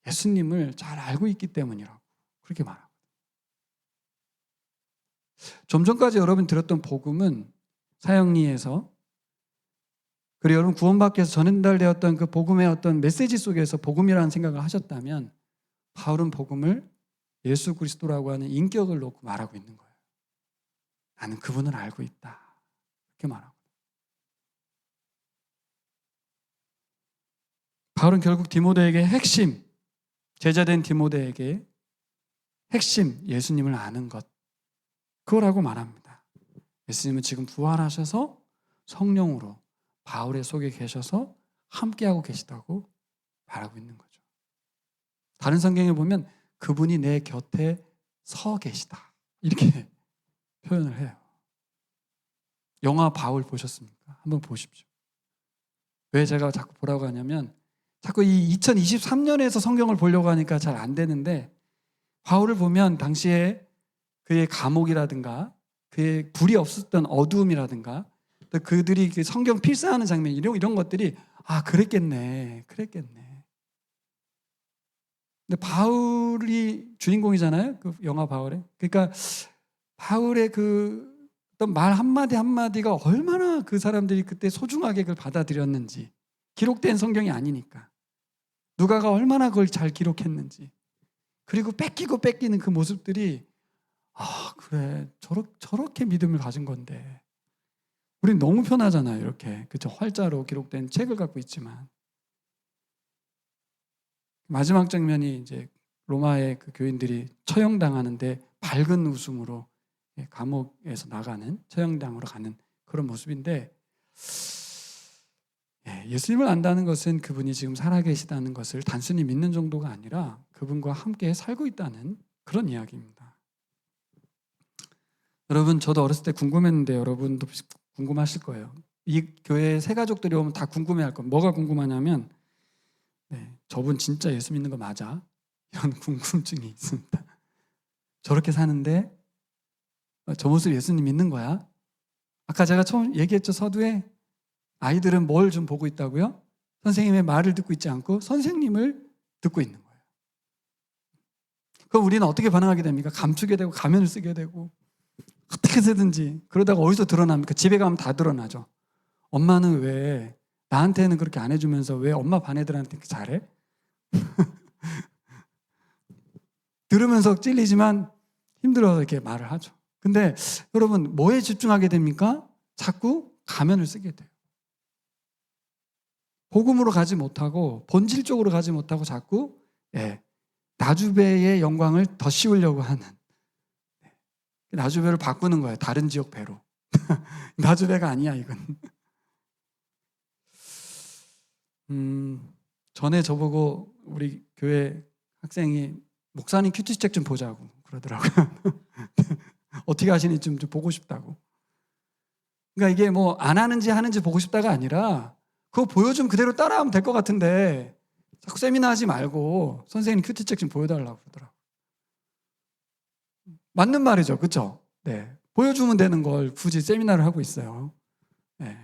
S1: 예수님을 잘 알고 있기 때문이라고 그렇게 말합니다. 좀 전까지 여러분 들었던 복음은 사형리에서 그리고 여러분 구원받기 위해서 전달되었던 그 복음의 어떤 메시지 속에서 복음이라는 생각을 하셨다면 바울은 복음을 예수 그리스도라고 하는 인격을 놓고 말하고 있는 거예요. 나는 그분을 알고 있다. 이렇게 말하고. 바울은 결국 디모데에게 핵심, 제자된 디모데에게 핵심 예수님을 아는 것 그거라고 말합니다. 예수님은 지금 부활하셔서 성령으로 바울의 속에 계셔서 함께하고 계시다고 말하고 있는 거죠. 다른 성경에 보면 그분이 내 곁에 서 계시다 이렇게 표현을 해요. 영화 바울 보셨습니까? 한번 보십시오. 왜 제가 자꾸 보라고 하냐면 자꾸 이 2023년에서 성경을 보려고 하니까 잘 안 되는데 바울을 보면 당시에 그의 감옥이라든가 그의 불이 없었던 어두움이라든가 또 그들이 성경 필사하는 장면 이런 것들이 그랬겠네. 근데 바울이 주인공이잖아요. 그 영화 바울에. 그러니까 바울의 그 어떤 말 한마디 한마디가 얼마나 그 사람들이 그때 소중하게 그걸 받아들였는지 기록된 성경이 아니니까 누가가 얼마나 그걸 잘 기록했는지 그리고 뺏기는 그 모습들이 그래 저렇게 믿음을 가진 건데 우린 너무 편하잖아요. 이렇게 그쵸 활자로 기록된 책을 갖고 있지만 마지막 장면이 이제 로마의 그 교인들이 처형당하는데 밝은 웃음으로 감옥에서 나가는 처형당으로 가는 그런 모습인데 예수님을 안다는 것은 그분이 지금 살아계시다는 것을 단순히 믿는 정도가 아니라 그분과 함께 살고 있다는 그런 이야기입니다. 여러분 저도 어렸을 때 궁금했는데 여러분도 궁금하실 거예요. 이 교회에 새 가족들이 오면 다 궁금해할 겁니다. 뭐가 궁금하냐면 저분 진짜 예수 믿는 거 맞아? 이런 궁금증이 있습니다. 저렇게 사는데 저 모습 예수님 믿는 거야? 아까 제가 처음 얘기했죠. 서두에 아이들은 뭘 좀 보고 있다고요? 선생님의 말을 듣고 있지 않고 선생님을 듣고 있는 거예요. 그럼 우리는 어떻게 반응하게 됩니까? 감추게 되고 가면을 쓰게 되고 어떻게 해서든지 그러다가 어디서 드러납니까? 집에 가면 다 드러나죠. 엄마는 왜 나한테는 그렇게 안 해주면서 왜 엄마 반 애들한테 잘해? 들으면서 찔리지만 힘들어서 이렇게 말을 하죠. 근데 여러분 뭐에 집중하게 됩니까? 자꾸 가면을 쓰게 돼요. 복음으로 가지 못하고 본질적으로 가지 못하고 자꾸 나주배의 영광을 더 씌우려고 하는 나주배를 바꾸는 거예요. 다른 지역 배로. 나주배가 아니야 이건. 전에 저보고 우리 교회 학생이 목사님 큐티책 좀 보자고 그러더라고요. 어떻게 하시는지 좀 보고 싶다고. 그러니까 이게 뭐 안 하는지 하는지 보고 싶다가 아니라 그거 보여주면 그대로 따라하면 될 것 같은데 자꾸 세미나 하지 말고 선생님 큐티책 좀 보여달라고 그러더라고요. 맞는 말이죠. 그렇죠? 네. 보여주면 되는 걸 굳이 세미나를 하고 있어요. 네.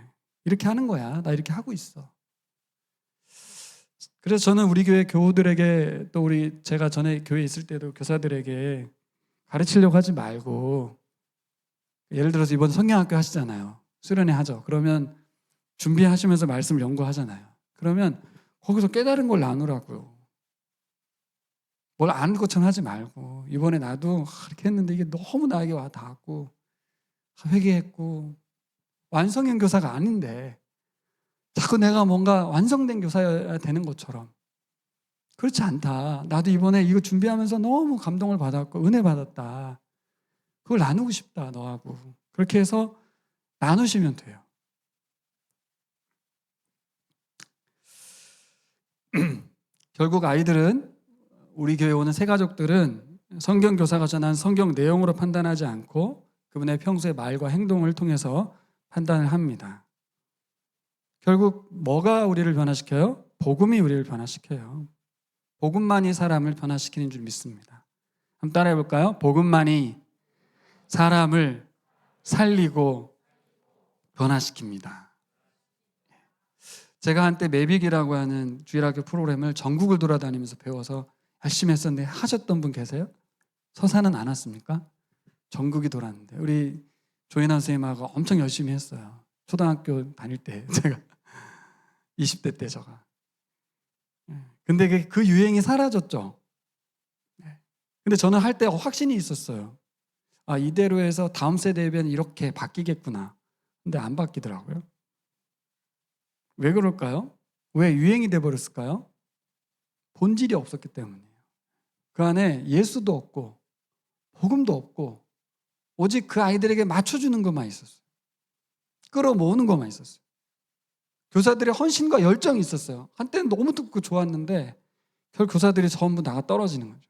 S1: 이렇게 하는 거야. 나 이렇게 하고 있어. 그래서 저는 우리 교회 교우들에게 또 제가 전에 교회에 있을 때도 교사들에게 가르치려고 하지 말고, 예를 들어서 이번 성경학교 하시잖아요. 수련회 하죠. 그러면 준비하시면서 말씀을 연구하잖아요. 그러면 거기서 깨달은 걸 나누라고요. 뭘 아는 것처럼 하지 말고, 이번에 나도 이렇게 했는데 이게 너무 나에게 와 닿았고 회개했고, 완성형 교사가 아닌데 자꾸 내가 뭔가 완성된 교사여야 되는 것처럼. 그렇지 않다. 나도 이번에 이거 준비하면서 너무 감동을 받았고 은혜 받았다. 그걸 나누고 싶다, 너하고. 그렇게 해서 나누시면 돼요. 결국 아이들은, 우리 교회 오는 새 가족들은 성경 교사가 전한 성경 내용으로 판단하지 않고 그분의 평소의 말과 행동을 통해서 판단을 합니다. 결국 뭐가 우리를 변화시켜요? 복음이 우리를 변화시켜요. 복음만이 사람을 변화시키는 줄 믿습니다. 한번 따라해 볼까요? 복음만이 사람을 살리고 변화시킵니다. 제가 한때 매빅이라고 하는 주일학교 프로그램을 전국을 돌아다니면서 배워서 열심히 했었는데, 하셨던 분 계세요? 서사는 안 왔습니까? 전국이 돌았는데 우리 조인환 선생님하고 엄청 열심히 했어요. 초등학교 다닐 때 제가 20대 때 제가. 근데 그 유행이 사라졌죠. 근데 저는 할 때 확신이 있었어요. 아, 이대로 해서 다음 세대에는 이렇게 바뀌겠구나. 근데 안 바뀌더라고요. 왜 그럴까요? 왜 유행이 돼버렸을까요? 본질이 없었기 때문이에요. 그 안에 예수도 없고 복음도 없고 오직 그 아이들에게 맞춰주는 것만 있었어요. 끌어모으는 것만 있었어요. 교사들의 헌신과 열정이 있었어요. 한때는 너무 듣고 좋았는데 결국 교사들이 전부 나가 떨어지는 거죠.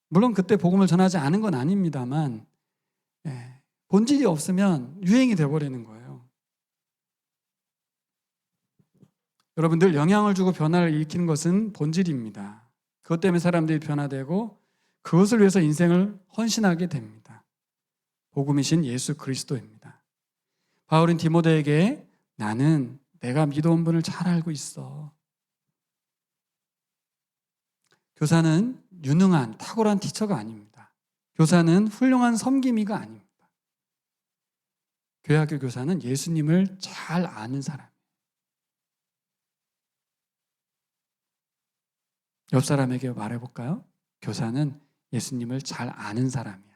S1: 물론 그때 복음을 전하지 않은 건 아닙니다만, 본질이 없으면 유행이 돼버리는 거예요. 여러분들, 영향을 주고 변화를 일으키는 것은 본질입니다. 그것 때문에 사람들이 변화되고 그것을 위해서 인생을 헌신하게 됩니다. 복음이신 예수 그리스도입니다. 바울은 디모데에게 나는 내가 믿어온 분을 잘 알고 있어. 교사는 유능한 탁월한 티처가 아닙니다. 교사는 훌륭한 섬김이가 아닙니다. 교회학교 교사는 예수님을 잘 아는 사람. 옆 사람에게 말해볼까요? 교사는 예수님을 잘 아는 사람이야.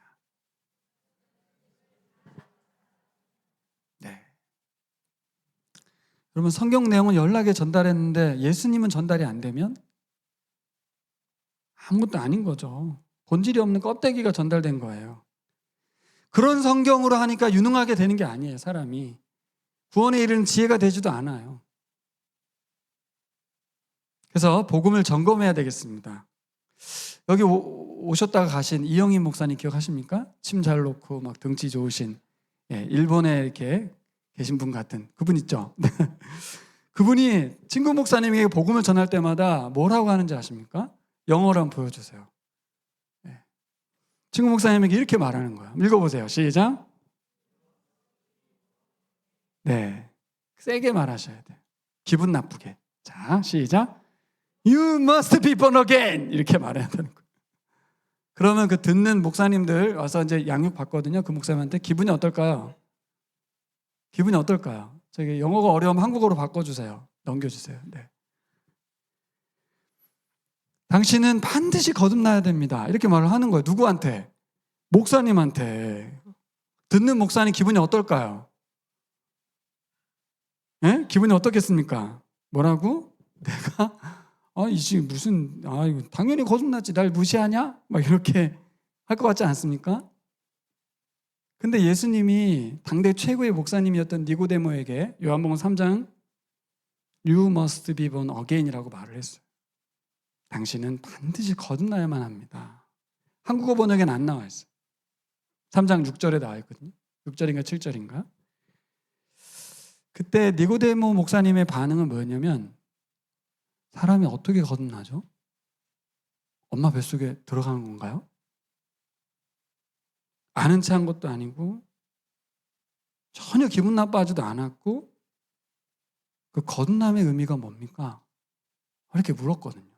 S1: 네. 여러분, 성경 내용은 연락에 전달했는데 예수님은 전달이 안 되면 아무것도 아닌 거죠. 본질이 없는 껍데기가 전달된 거예요. 그런 성경으로 하니까 유능하게 되는 게 아니에요, 사람이. 구원에 이르는 지혜가 되지도 않아요. 그래서 복음을 점검해야 되겠습니다. 여기 오셨다가 가신 이영희 목사님 기억하십니까? 침 잘 놓고 막 등치 좋으신, 일본에 이렇게 계신 분 같은 그분 있죠? 그분이 친구 목사님에게 복음을 전할 때마다 뭐라고 하는지 아십니까? 영어로 한번 보여주세요. 친구 목사님에게 이렇게 말하는 거예요. 읽어보세요. 시작. 네, 세게 말하셔야 돼요. 기분 나쁘게. 자, 시작. You must be born again. 이렇게 말해야 되는 거예요. 그러면 그 듣는 목사님들 와서 이제 양육 받거든요. 그 목사님한테 기분이 어떨까요? 기분이 어떨까요? 저기 영어가 어려우면 한국어로 바꿔주세요. 넘겨주세요. 네. 당신은 반드시 거듭나야 됩니다. 이렇게 말을 하는 거예요. 누구한테? 목사님한테. 듣는 목사님 기분이 어떨까요? 예? 기분이 어떻겠습니까? 뭐라고? 내가 이게 무슨, 이거 당연히 거듭났지. 날 무시하냐? 막 이렇게 할 것 같지 않습니까? 근데 예수님이 당대 최고의 목사님이었던 니고데모에게 요한복음 3장 You must be born again이라고 말을 했어요. 당신은 반드시 거듭나야만 합니다. 한국어 번역에는 안 나와 있어요. 3장 6절에 나와 있거든요. 6절인가 7절인가? 그때 니고데모 목사님의 반응은 뭐였냐면, 사람이 어떻게 거듭나죠? 엄마 뱃속에 들어가는 건가요? 아는 체 한 것도 아니고 전혀 기분 나빠하지도 않았고, 그 거듭남의 의미가 뭡니까? 이렇게 물었거든요.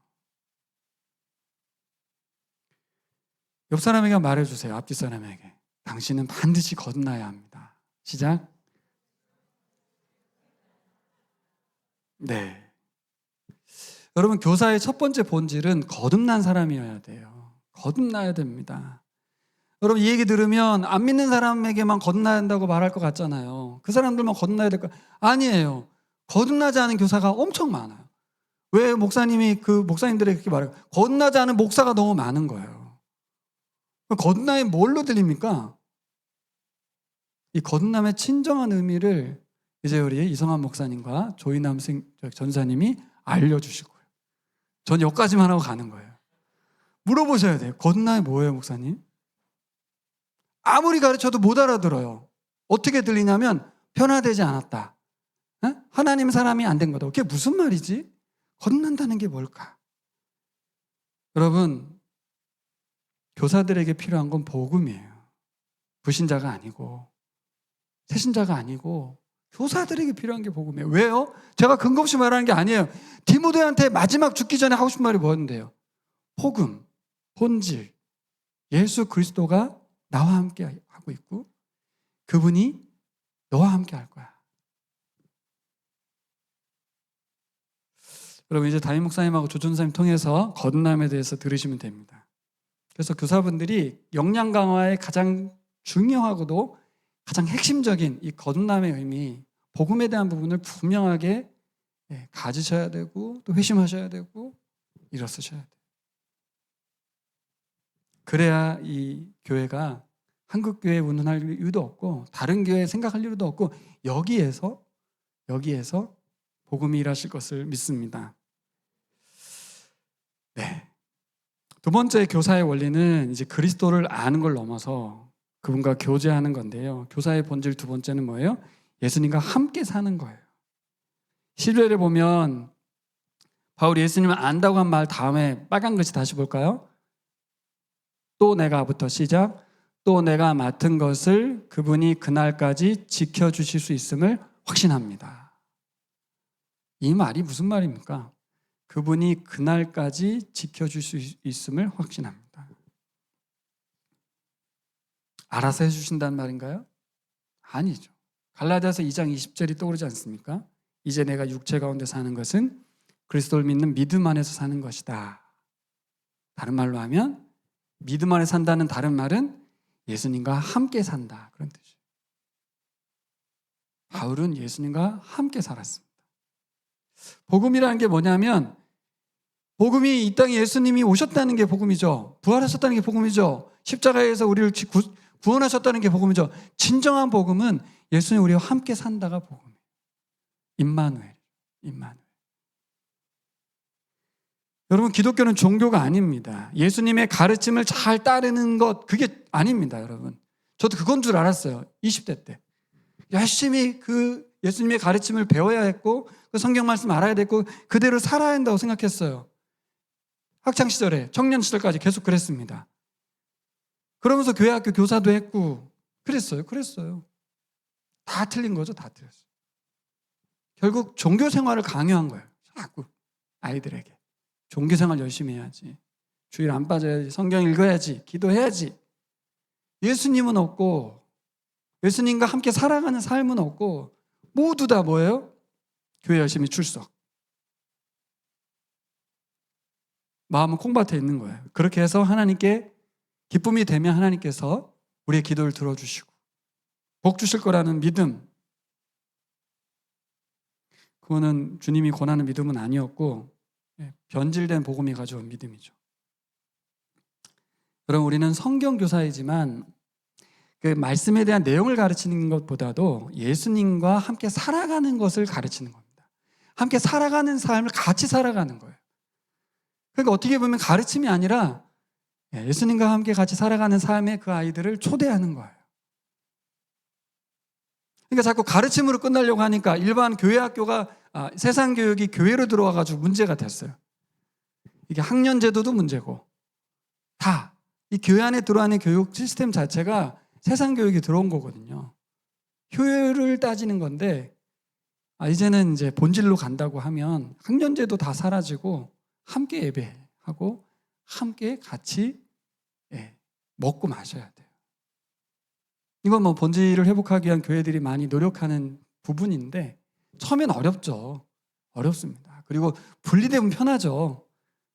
S1: 옆 사람에게 말해주세요. 앞뒤 사람에게. 당신은 반드시 거듭나야 합니다. 시작. 네. 여러분, 교사의 첫 번째 본질은 거듭난 사람이어야 돼요. 거듭나야 됩니다. 여러분, 이 얘기 들으면 안 믿는 사람에게만 거듭나야 한다고 말할 것 같잖아요. 그 사람들만 거듭나야 될까? 아니에요. 거듭나지 않은 교사가 엄청 많아요. 왜 목사님들에게 그렇게 말해요? 거듭나지 않은 목사가 너무 많은 거예요. 거듭남이 뭘로 들립니까? 이 거듭남의 진정한 의미를 이제 우리 이성환 목사님과 조이남 전사님이 알려주실 거예요. 전 여기까지만 하고 가는 거예요. 물어보셔야 돼요. 거듭남이 뭐예요, 목사님? 아무리 가르쳐도 못 알아들어요. 어떻게 들리냐면 변화되지 않았다. 하나님 사람이 안 된 거다. 그게 무슨 말이지? 거듭난다는 게 뭘까? 여러분, 교사들에게 필요한 건 복음이에요. 불신자가 아니고 새신자가 아니고 교사들에게 필요한 게 복음이에요. 왜요? 제가 근거 없이 말하는 게 아니에요. 디모데한테 마지막 죽기 전에 하고 싶은 말이 뭐였는데요? 복음, 본질, 예수 그리스도가 나와 함께 하고 있고 그분이 너와 함께 할 거야. 여러분, 이제 담임 목사님하고 조준사님 통해서 거듭남에 대해서 들으시면 됩니다. 그래서 교사분들이 역량 강화의 가장 중요하고도 가장 핵심적인 이 거듭남의 의미, 복음에 대한 부분을 분명하게 가지셔야 되고 또 회심하셔야 되고 일어서셔야 돼요. 그래야 이 교회가 한국 교회 운운할 이유도 없고 다른 교회 생각할 이유도 없고 여기에서 복음이 일하실 것을 믿습니다. 네. 두 번째 교사의 원리는 이제 그리스도를 아는 걸 넘어서 그분과 교제하는 건데요. 교사의 본질 두 번째는 뭐예요? 예수님과 함께 사는 거예요. 11절에 보면 바울이 예수님을 안다고 한 말 다음에 빨간 글씨 다시 볼까요? 또 내가부터 시작. 또 내가 맡은 것을 그분이 그날까지 지켜주실 수 있음을 확신합니다. 이 말이 무슨 말입니까? 그분이 그날까지 지켜줄 수 있음을 확신합니다. 알아서 해주신다는 말인가요? 아니죠. 갈라디아서 2장 20절이 떠오르지 않습니까? 이제 내가 육체 가운데 사는 것은 그리스도를 믿는 믿음 안에서 사는 것이다. 다른 말로 하면 믿음 안에 산다는 다른 말은 예수님과 함께 산다. 그런 뜻이에요. 바울은 예수님과 함께 살았습니다. 복음이라는 게 뭐냐면 복음이 이 땅에 예수님이 오셨다는 게 복음이죠. 부활하셨다는 게 복음이죠. 십자가에서 우리를 구원하셨다는 게 복음이죠. 진정한 복음은 예수님 우리와 함께 산다가 복음이에요. 임마누엘. 여러분, 기독교는 종교가 아닙니다. 예수님의 가르침을 잘 따르는 것, 그게 아닙니다, 여러분. 저도 그건 줄 알았어요. 20대 때. 열심히 그 예수님의 가르침을 배워야 했고 그 성경 말씀 알아야 됐고 그대로 살아야 한다고 생각했어요. 학창시절에, 청년시절까지 계속 그랬습니다. 그러면서 교회학교 교사도 했고 그랬어요. 다 틀린 거죠. 다 틀렸어요. 결국 종교 생활을 강요한 거예요. 자꾸 아이들에게. 종교 생활 열심히 해야지. 주일 안 빠져야지. 성경 읽어야지. 기도해야지. 예수님은 없고 예수님과 함께 살아가는 삶은 없고 모두 다 뭐예요? 교회 열심히 출석. 마음은 콩밭에 있는 거예요. 그렇게 해서 하나님께 기쁨이 되면 하나님께서 우리의 기도를 들어주시고 복 주실 거라는 믿음, 그거는 주님이 권하는 믿음은 아니었고 변질된 복음이 가져온 믿음이죠. 여러분, 우리는 성경 교사이지만 그 말씀에 대한 내용을 가르치는 것보다도 예수님과 함께 살아가는 것을 가르치는 겁니다. 함께 살아가는 삶을 같이 살아가는 거예요. 그러니까 어떻게 보면 가르침이 아니라 예수님과 함께 같이 살아가는 삶에 그 아이들을 초대하는 거예요. 그러니까 자꾸 가르침으로 끝나려고 하니까 일반 교회 학교가 세상 교육이 교회로 들어와가지고 문제가 됐어요. 이게 학년 제도도 문제고 다 이 교회 안에 들어가는 교육 시스템 자체가 세상 교육이 들어온 거거든요. 효율을 따지는 건데 이제는 이제 본질로 간다고 하면 학년 제도 다 사라지고 함께 예배하고 함께 같이 먹고 마셔야 돼요. 이건 뭐 본질을 회복하기 위한 교회들이 많이 노력하는 부분인데 처음엔 어렵죠. 어렵습니다. 그리고 분리되면 편하죠.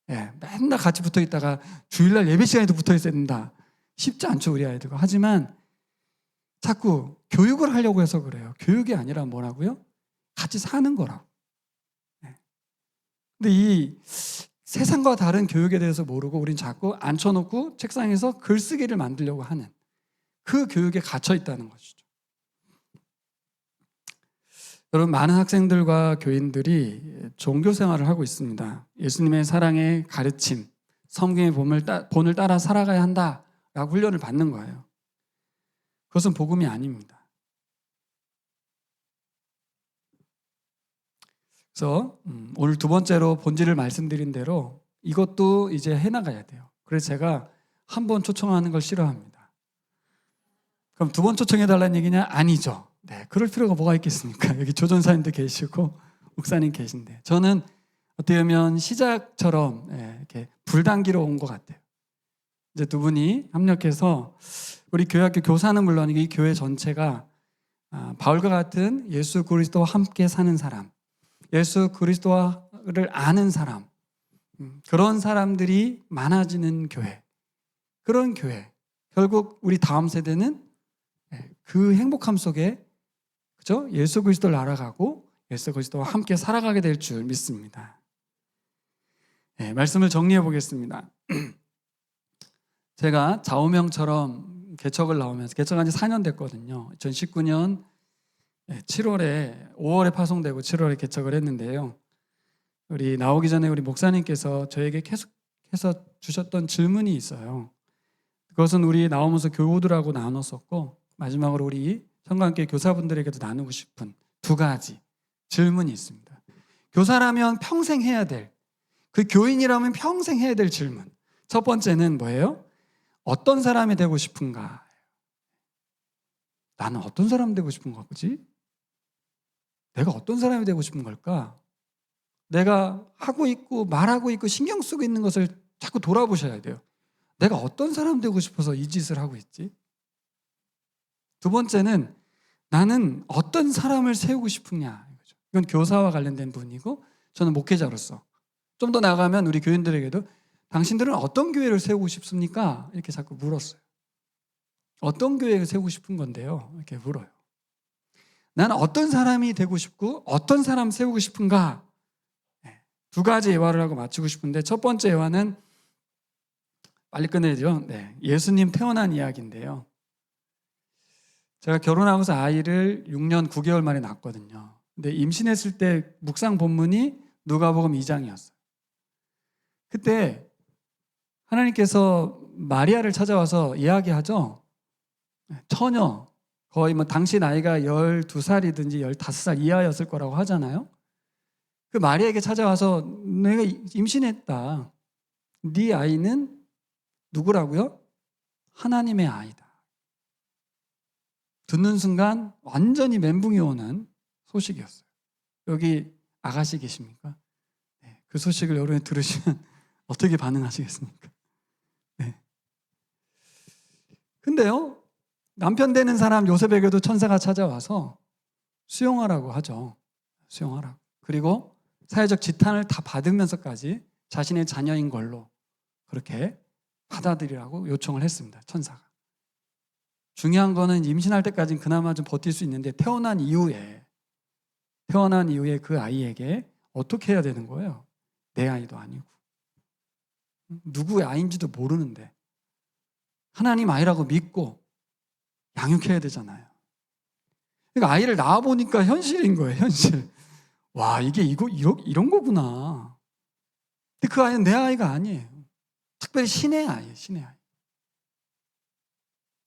S1: 맨날 같이 붙어 있다가 주일날 예배 시간에도 붙어 있어야 된다. 쉽지 않죠, 우리 아이들과. 하지만 자꾸 교육을 하려고 해서 그래요. 교육이 아니라 뭐라고요? 같이 사는 거라고. 근데 이 세상과 다른 교육에 대해서 모르고 우린 자꾸 앉혀놓고 책상에서 글쓰기를 만들려고 하는 그 교육에 갇혀 있다는 것이죠. 여러분, 많은 학생들과 교인들이 종교 생활을 하고 있습니다. 예수님의 사랑의 가르침, 성경의 본을 따라 살아가야 한다라고 훈련을 받는 거예요. 그것은 복음이 아닙니다. 그래서 오늘 두 번째로 본질을 말씀드린 대로 이것도 이제 해나가야 돼요. 그래서 제가 한 번 초청하는 걸 싫어합니다. 그럼 두 번 초청해달라는 얘기냐? 아니죠. 그럴 필요가 뭐가 있겠습니까? 여기 조전사님도 계시고 목사님 계신데 저는 어떻게 보면 시작처럼 이렇게 불단기로 온 것 같아요. 이제 두 분이 합력해서 우리 교회학교 교사는 물론 이 교회 전체가 바울과 같은 예수 그리스도와 함께 사는 사람, 예수 그리스도를 아는 사람, 그런 사람들이 많아지는 교회, 그런 교회. 결국 우리 다음 세대는 그 행복함 속에 그죠? 예수 그리스도를 알아가고 예수 그리스도와 함께 살아가게 될 줄 믿습니다. 말씀을 정리해 보겠습니다. 제가 좌우명처럼 개척을 나오면서 개척한 지 4년 됐거든요. 2019년 5월에 파송되고 7월에 개척을 했는데요. 우리 나오기 전에 우리 목사님께서 저에게 계속해서 주셨던 질문이 있어요. 그것은 우리 나오면서 교우들하고 나눴었고 마지막으로 우리 성관계 교사분들에게도 나누고 싶은 두 가지 질문이 있습니다. 교사라면 평생 해야 될, 그 교인이라면 평생 해야 될 질문. 첫 번째는 뭐예요? 어떤 사람이 되고 싶은가? 나는 어떤 사람 되고 싶은 거지? 내가 어떤 사람이 되고 싶은 걸까? 내가 하고 있고 말하고 있고 신경 쓰고 있는 것을 자꾸 돌아보셔야 돼요. 내가 어떤 사람 되고 싶어서 이 짓을 하고 있지? 두 번째는 나는 어떤 사람을 세우고 싶으냐. 이건 교사와 관련된 부분이고 저는 목회자로서 좀 더 나아가면 우리 교인들에게도 당신들은 어떤 교회를 세우고 싶습니까? 이렇게 자꾸 물었어요. 어떤 교회를 세우고 싶은 건데요? 이렇게 물어요. 나는 어떤 사람이 되고 싶고 어떤 사람 세우고 싶은가? 두 가지 예화를 하고 마치고 싶은데 첫 번째 예화는 빨리 끝내죠. 예수님 태어난 이야기인데요. 제가 결혼하고서 아이를 6년 9개월 만에 낳았거든요. 근데 임신했을 때 묵상 본문이 누가복음 2장이었어요. 그때 하나님께서 마리아를 찾아와서 이야기하죠. 처녀, 거의 뭐 당시 나이가 12살이든지 15살 이하였을 거라고 하잖아요. 그 마리아에게 찾아와서 내가 임신했다. 네 아이는 누구라고요? 하나님의 아이다. 듣는 순간 완전히 멘붕이 오는 소식이었어요. 여기 아가씨 계십니까? 그 소식을 여러분이 들으시면 어떻게 반응하시겠습니까? 근데요, 남편 되는 사람 요셉에게도 천사가 찾아와서 수용하라고 하죠. 수용하라고. 그리고 사회적 지탄을 다 받으면서까지 자신의 자녀인 걸로 그렇게 받아들이라고 요청을 했습니다. 천사가. 중요한 거는 임신할 때까지는 그나마 좀 버틸 수 있는데 태어난 이후에 그 아이에게 어떻게 해야 되는 거예요? 내 아이도 아니고 누구의 아이인지도 모르는데 하나님 아이라고 믿고 양육해야 되잖아요. 그러니까 아이를 낳아보니까 현실인 거예요. 현실. 와, 이게 이런 거구나. 근데 그 아이는 내 아이가 아니에요. 특별히 신의 아이예요. 신의 아이.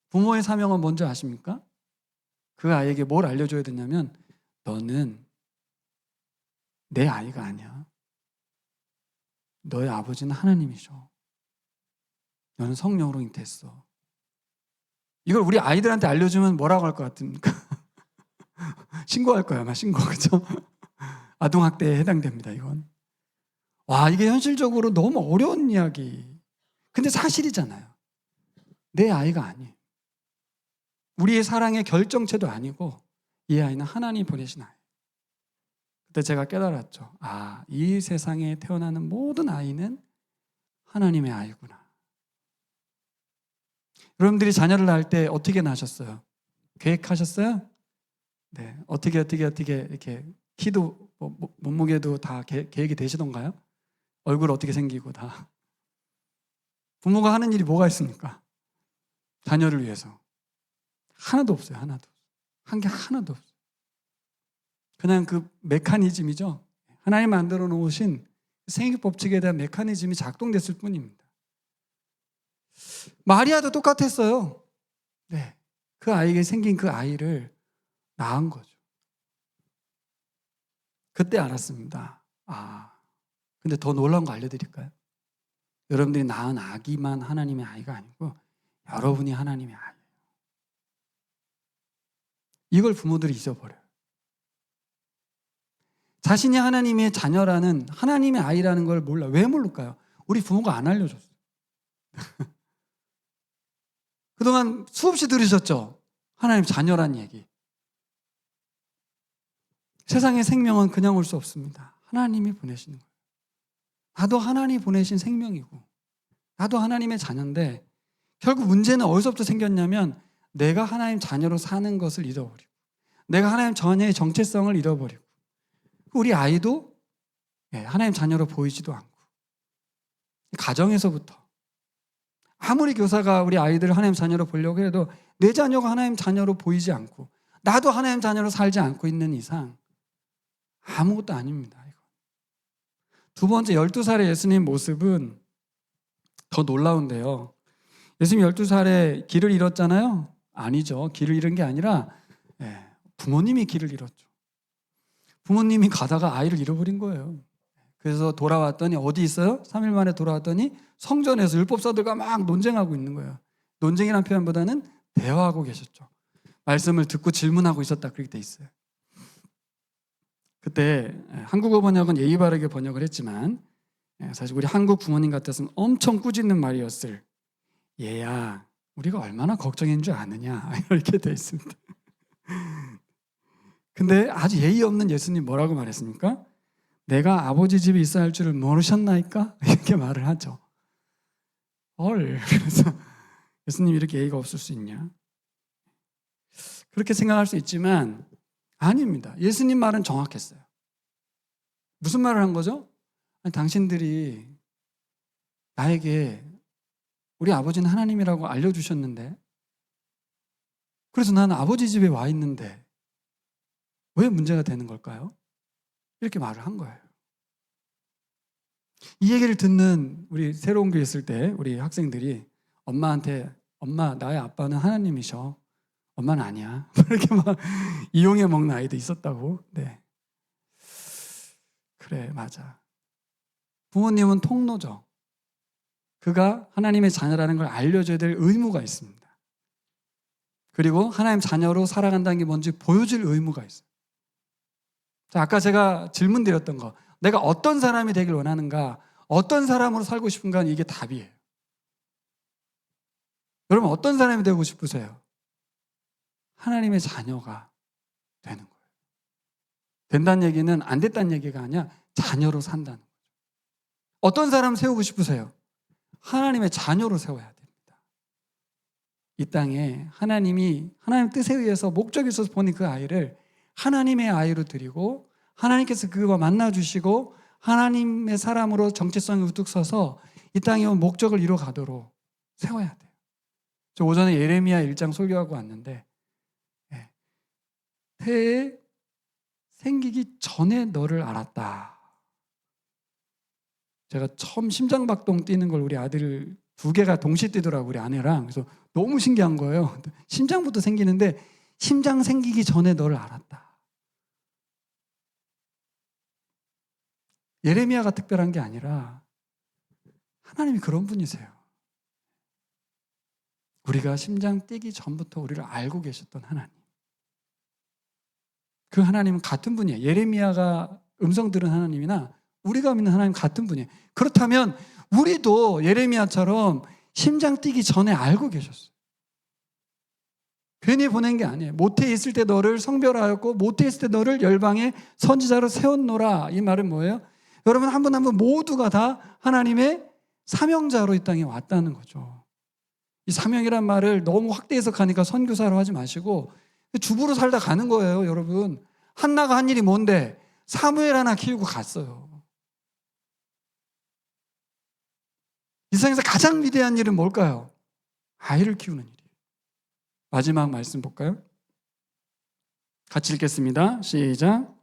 S1: 부모의 사명은 뭔지 아십니까? 그 아이에게 뭘 알려줘야 되냐면 너는 내 아이가 아니야. 너의 아버지는 하나님이셔. 너는 성령으로 잉태했어. 이걸 우리 아이들한테 알려주면 뭐라고 할 것 같습니까? 신고할 거야, 아마 신고, 그죠? 아동학대에 해당됩니다, 이건. 와, 이게 현실적으로 너무 어려운 이야기. 근데 사실이잖아요. 내 아이가 아니에요. 우리의 사랑의 결정체도 아니고 이 아이는 하나님이 보내신 아이. 그때 제가 깨달았죠. 아, 이 세상에 태어나는 모든 아이는 하나님의 아이구나. 여러분들이 자녀를 낳을 때 어떻게 낳으셨어요? 계획하셨어요? 네, 어떻게 이렇게 키도 몸무게도 다 계획이 되시던가요? 얼굴 어떻게 생기고 다. 부모가 하는 일이 뭐가 있습니까? 자녀를 위해서. 하나도 없어요. 하나도. 한 게 하나도 없어요. 그냥 그 메커니즘이죠. 하나님 만들어 놓으신 생育법칙에 대한 메커니즘이 작동됐을 뿐입니다. 마리아도 똑같았어요. 네, 그 아이에게 생긴 그 아이를 낳은 거죠. 그때 알았습니다. 아, 근데 더 놀라운 거 알려드릴까요? 여러분들이 낳은 아기만 하나님의 아이가 아니고 여러분이 하나님의 아이예요. 이걸 부모들이 잊어버려요. 자신이 하나님의 자녀라는, 하나님의 아이라는 걸 몰라. 왜 모를까요? 우리 부모가 안 알려줬어요. 그동안 수없이 들으셨죠? 하나님 자녀란 얘기. 세상의 생명은 그냥 올 수 없습니다. 하나님이 보내시는 거예요. 나도 하나님이 보내신 생명이고 나도 하나님의 자녀인데 결국 문제는 어디서부터 생겼냐면 내가 하나님 자녀로 사는 것을 잃어버리고 내가 하나님 자녀의 정체성을 잃어버리고 우리 아이도 하나님 자녀로 보이지도 않고 가정에서부터 아무리 교사가 우리 아이들을 하나님 자녀로 보려고 해도 내 자녀가 하나님 자녀로 보이지 않고 나도 하나님 자녀로 살지 않고 있는 이상 아무것도 아닙니다. 이거. 두 번째 12살의 예수님 모습은 더 놀라운데요. 예수님 12살에 길을 잃었잖아요. 아니죠. 길을 잃은 게 아니라 부모님이 길을 잃었죠. 부모님이 가다가 아이를 잃어버린 거예요. 그래서 돌아왔더니 어디 있어요? 3일 만에 돌아왔더니 성전에서 율법사들과 막 논쟁하고 있는 거예요. 논쟁이라는 표현보다는 대화하고 계셨죠. 말씀을 듣고 질문하고 있었다 그렇게 돼 있어요. 그때 한국어 번역은 예의 바르게 번역을 했지만 사실 우리 한국 부모님 같았으면 엄청 꾸짖는 말이었을. 얘야, 우리가 얼마나 걱정인 줄 아느냐 이렇게 돼 있습니다. 근데 아주 예의 없는 예수님 뭐라고 말했습니까? 내가 아버지 집에 있어야 할 줄을 모르셨나이까? 이렇게 말을 하죠. 그래서 예수님 이렇게 예의가 없을 수 있냐? 그렇게 생각할 수 있지만 아닙니다. 예수님 말은 정확했어요. 무슨 말을 한 거죠? 아니, 당신들이 나에게 우리 아버지는 하나님이라고 알려주셨는데 그래서 나는 아버지 집에 와 있는데 왜 문제가 되는 걸까요? 이렇게 말을 한 거예요. 이 얘기를 듣는 우리 새로운 교회 있을 때 우리 학생들이 엄마한테 엄마 나의 아빠는 하나님이셔. 엄마는 아니야. 이렇게 막 이용해 먹는 아이도 있었다고. 네. 그래, 맞아. 부모님은 통로죠. 그가 하나님의 자녀라는 걸 알려줘야 될 의무가 있습니다. 그리고 하나님 자녀로 살아간다는 게 뭔지 보여줄 의무가 있어요. 자, 아까 제가 질문 드렸던 거, 내가 어떤 사람이 되길 원하는가, 어떤 사람으로 살고 싶은가 이게 답이에요. 여러분 어떤 사람이 되고 싶으세요? 하나님의 자녀가 되는 거예요. 된다는 얘기는 안 됐다는 얘기가 아니라 자녀로 산다는 거죠. 어떤 사람 세우고 싶으세요? 하나님의 자녀로 세워야 됩니다. 이 땅에 하나님이 하나님 뜻에 의해서 목적이 있어서 보낸 그 아이를 하나님의 아이로 드리고 하나님께서 그와 만나주시고 하나님의 사람으로 정체성이 우뚝 서서 이 땅에 온 목적을 이뤄가도록 세워야 돼요. 저 오전에 예레미야 1장 설교하고 왔는데 태에 생기기 전에 너를 알았다. 제가 처음 심장박동 뛰는 걸 우리 아들 2개가 동시에 뛰더라고요. 우리 아내랑. 그래서 너무 신기한 거예요. 심장부터 생기는데 심장 생기기 전에 너를 알았다. 예레미야가 특별한 게 아니라 하나님이 그런 분이세요. 우리가 심장 뛰기 전부터 우리를 알고 계셨던 하나님. 그 하나님은 같은 분이에요. 예레미야가 음성 들은 하나님이나 우리가 믿는 하나님 같은 분이에요. 그렇다면 우리도 예레미야처럼 심장 뛰기 전에 알고 계셨어요. 괜히 보낸 게 아니에요. 모태에 있을 때 너를 성별하였고 모태에 있을 때 너를 열방의 선지자로 세웠노라. 이 말은 뭐예요? 여러분 한 분 한 분 모두가 다 하나님의 사명자로 이 땅에 왔다는 거죠. 이 사명이란 말을 너무 확대 해석하니까 선교사로 하지 마시고 주부로 살다 가는 거예요, 여러분. 한나가 한 일이 뭔데? 사무엘 하나 키우고 갔어요. 이 세상에서 가장 위대한 일은 뭘까요? 아이를 키우는 일이에요. 마지막 말씀 볼까요? 같이 읽겠습니다. 시작.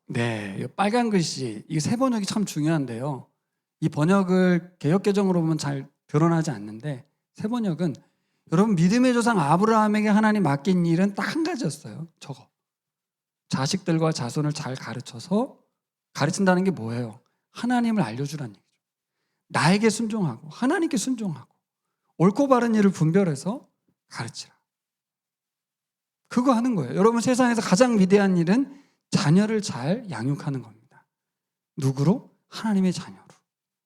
S1: 네, 이 빨간 글씨, 이 새 번역이 참 중요한데요. 이 번역을 개역개정으로 보면 잘 드러나지 않는데 새 번역은 여러분 믿음의 조상 아브라함에게 하나님 맡긴 일은 딱 한 가지였어요. 저거. 자식들과 자손을 잘 가르쳐서 가르친다는 게 뭐예요? 하나님을 알려주라는 얘기죠. 나에게 순종하고 하나님께 순종하고 옳고 바른 일을 분별해서 가르치라. 그거 하는 거예요. 여러분 세상에서 가장 위대한 일은 자녀를 잘 양육하는 겁니다. 누구로? 하나님의 자녀로.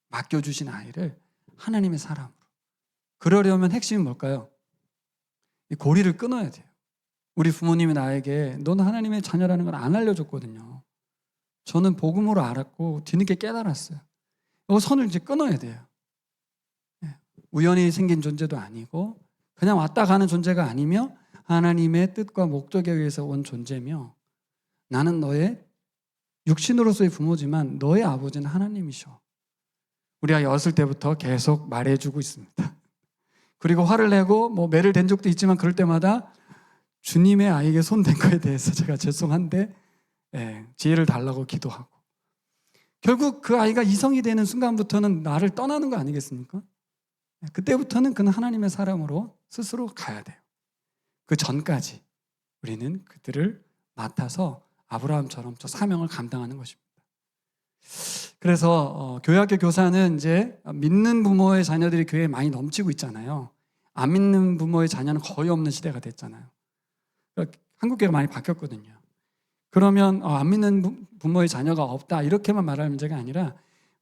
S1: 맡겨주신 아이를 하나님의 사람으로. 그러려면 핵심이 뭘까요? 이 고리를 끊어야 돼요. 우리 부모님이 나에게 너는 하나님의 자녀라는 걸 안 알려줬거든요. 저는 복음으로 알았고 뒤늦게 깨달았어요. 이 선을 이제 끊어야 돼요. 우연히 생긴 존재도 아니고 그냥 왔다 가는 존재가 아니며 하나님의 뜻과 목적에 의해서 온 존재며 나는 너의 육신으로서의 부모지만 너의 아버지는 하나님이셔. 우리가 어렸을 때부터 계속 말해주고 있습니다. 그리고 화를 내고 매를 댄 적도 있지만 그럴 때마다 주님의 아이에게 손 댄 거에 대해서 제가 죄송한데 지혜를 달라고 기도하고 결국 그 아이가 이성이 되는 순간부터는 나를 떠나는 거 아니겠습니까? 그때부터는 그는 하나님의 사람으로 스스로 가야 돼요. 그 전까지 우리는 그들을 맡아서 아브라함처럼 저 사명을 감당하는 것입니다. 그래서 교회학교 교사는 이제 믿는 부모의 자녀들이 교회에 많이 넘치고 있잖아요. 안 믿는 부모의 자녀는 거의 없는 시대가 됐잖아요. 그러니까 한국교회가 많이 바뀌었거든요. 그러면 안 믿는 부모의 자녀가 없다 이렇게만 말할 문제가 아니라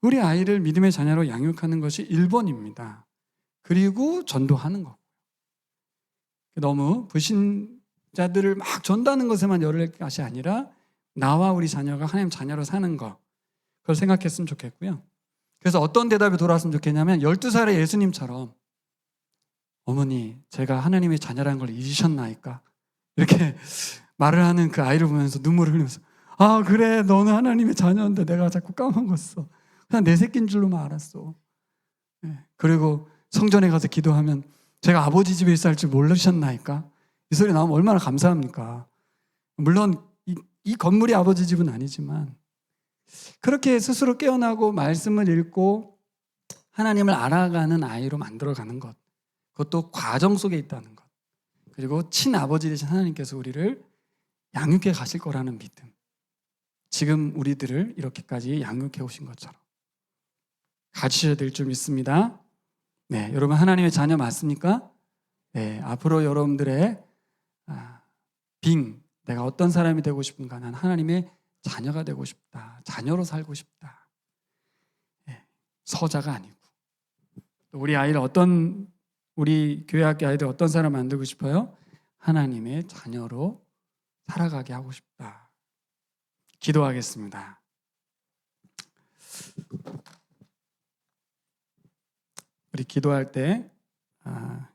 S1: 우리 아이를 믿음의 자녀로 양육하는 것이 1번입니다. 그리고 전도하는 거. 너무 불신자들을 막 전도하는 것에만 열을 것이 아니라 나와 우리 자녀가 하나님 자녀로 사는 것 그걸 생각했으면 좋겠고요. 그래서 어떤 대답이 돌아왔으면 좋겠냐면 12살의 예수님처럼 어머니 제가 하나님의 자녀라는 걸 잊으셨나이까? 이렇게 말을 하는 그 아이를 보면서 눈물을 흘리면서 아 그래 너는 하나님의 자녀인데 내가 자꾸 까먹었어. 그냥 내 새끼인 줄로만 알았어. 그리고 성전에 가서 기도하면 제가 아버지 집에 있을 줄 모르셨나이까? 이 소리 나오면 얼마나 감사합니까? 물론 이 건물이 아버지 집은 아니지만 그렇게 스스로 깨어나고 말씀을 읽고 하나님을 알아가는 아이로 만들어가는 것 그것도 과정 속에 있다는 것 그리고 친아버지 되신 하나님께서 우리를 양육해 가실 거라는 믿음 지금 우리들을 이렇게까지 양육해 오신 것처럼 가지셔야 될 줄 믿습니다. 네, 여러분 하나님의 자녀 맞습니까? 네, 앞으로 여러분들의 내가 어떤 사람이 되고 싶은가? 난 하나님의 자녀가 되고 싶다. 자녀로 살고 싶다. 네, 서자가 아니고 우리 교회학교 아이들 어떤 사람 만들고 싶어요? 하나님의 자녀로 살아가게 하고 싶다. 기도하겠습니다. 우리 기도할 때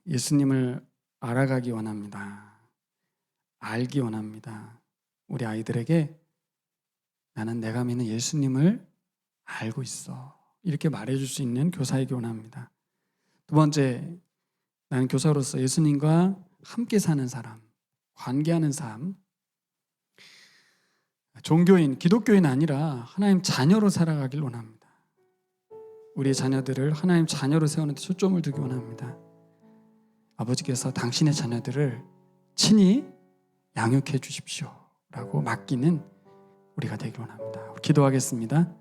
S1: 예수님을 알아가기 원합니다. 알기 원합니다. 우리 아이들에게 나는 내가 믿는 예수님을 알고 있어. 이렇게 말해줄 수 있는 교사이기 원합니다. 두 번째, 나는 교사로서 예수님과 함께 사는 사람, 관계하는 삶. 종교인, 기독교인 아니라 하나님 자녀로 살아가길 원합니다. 우리의 자녀들을 하나님 자녀로 세우는 데 초점을 두기 원합니다. 아버지께서 당신의 자녀들을 친히 양육해 주십시오 라고 맡기는 우리가 되길 원합니다. 기도하겠습니다.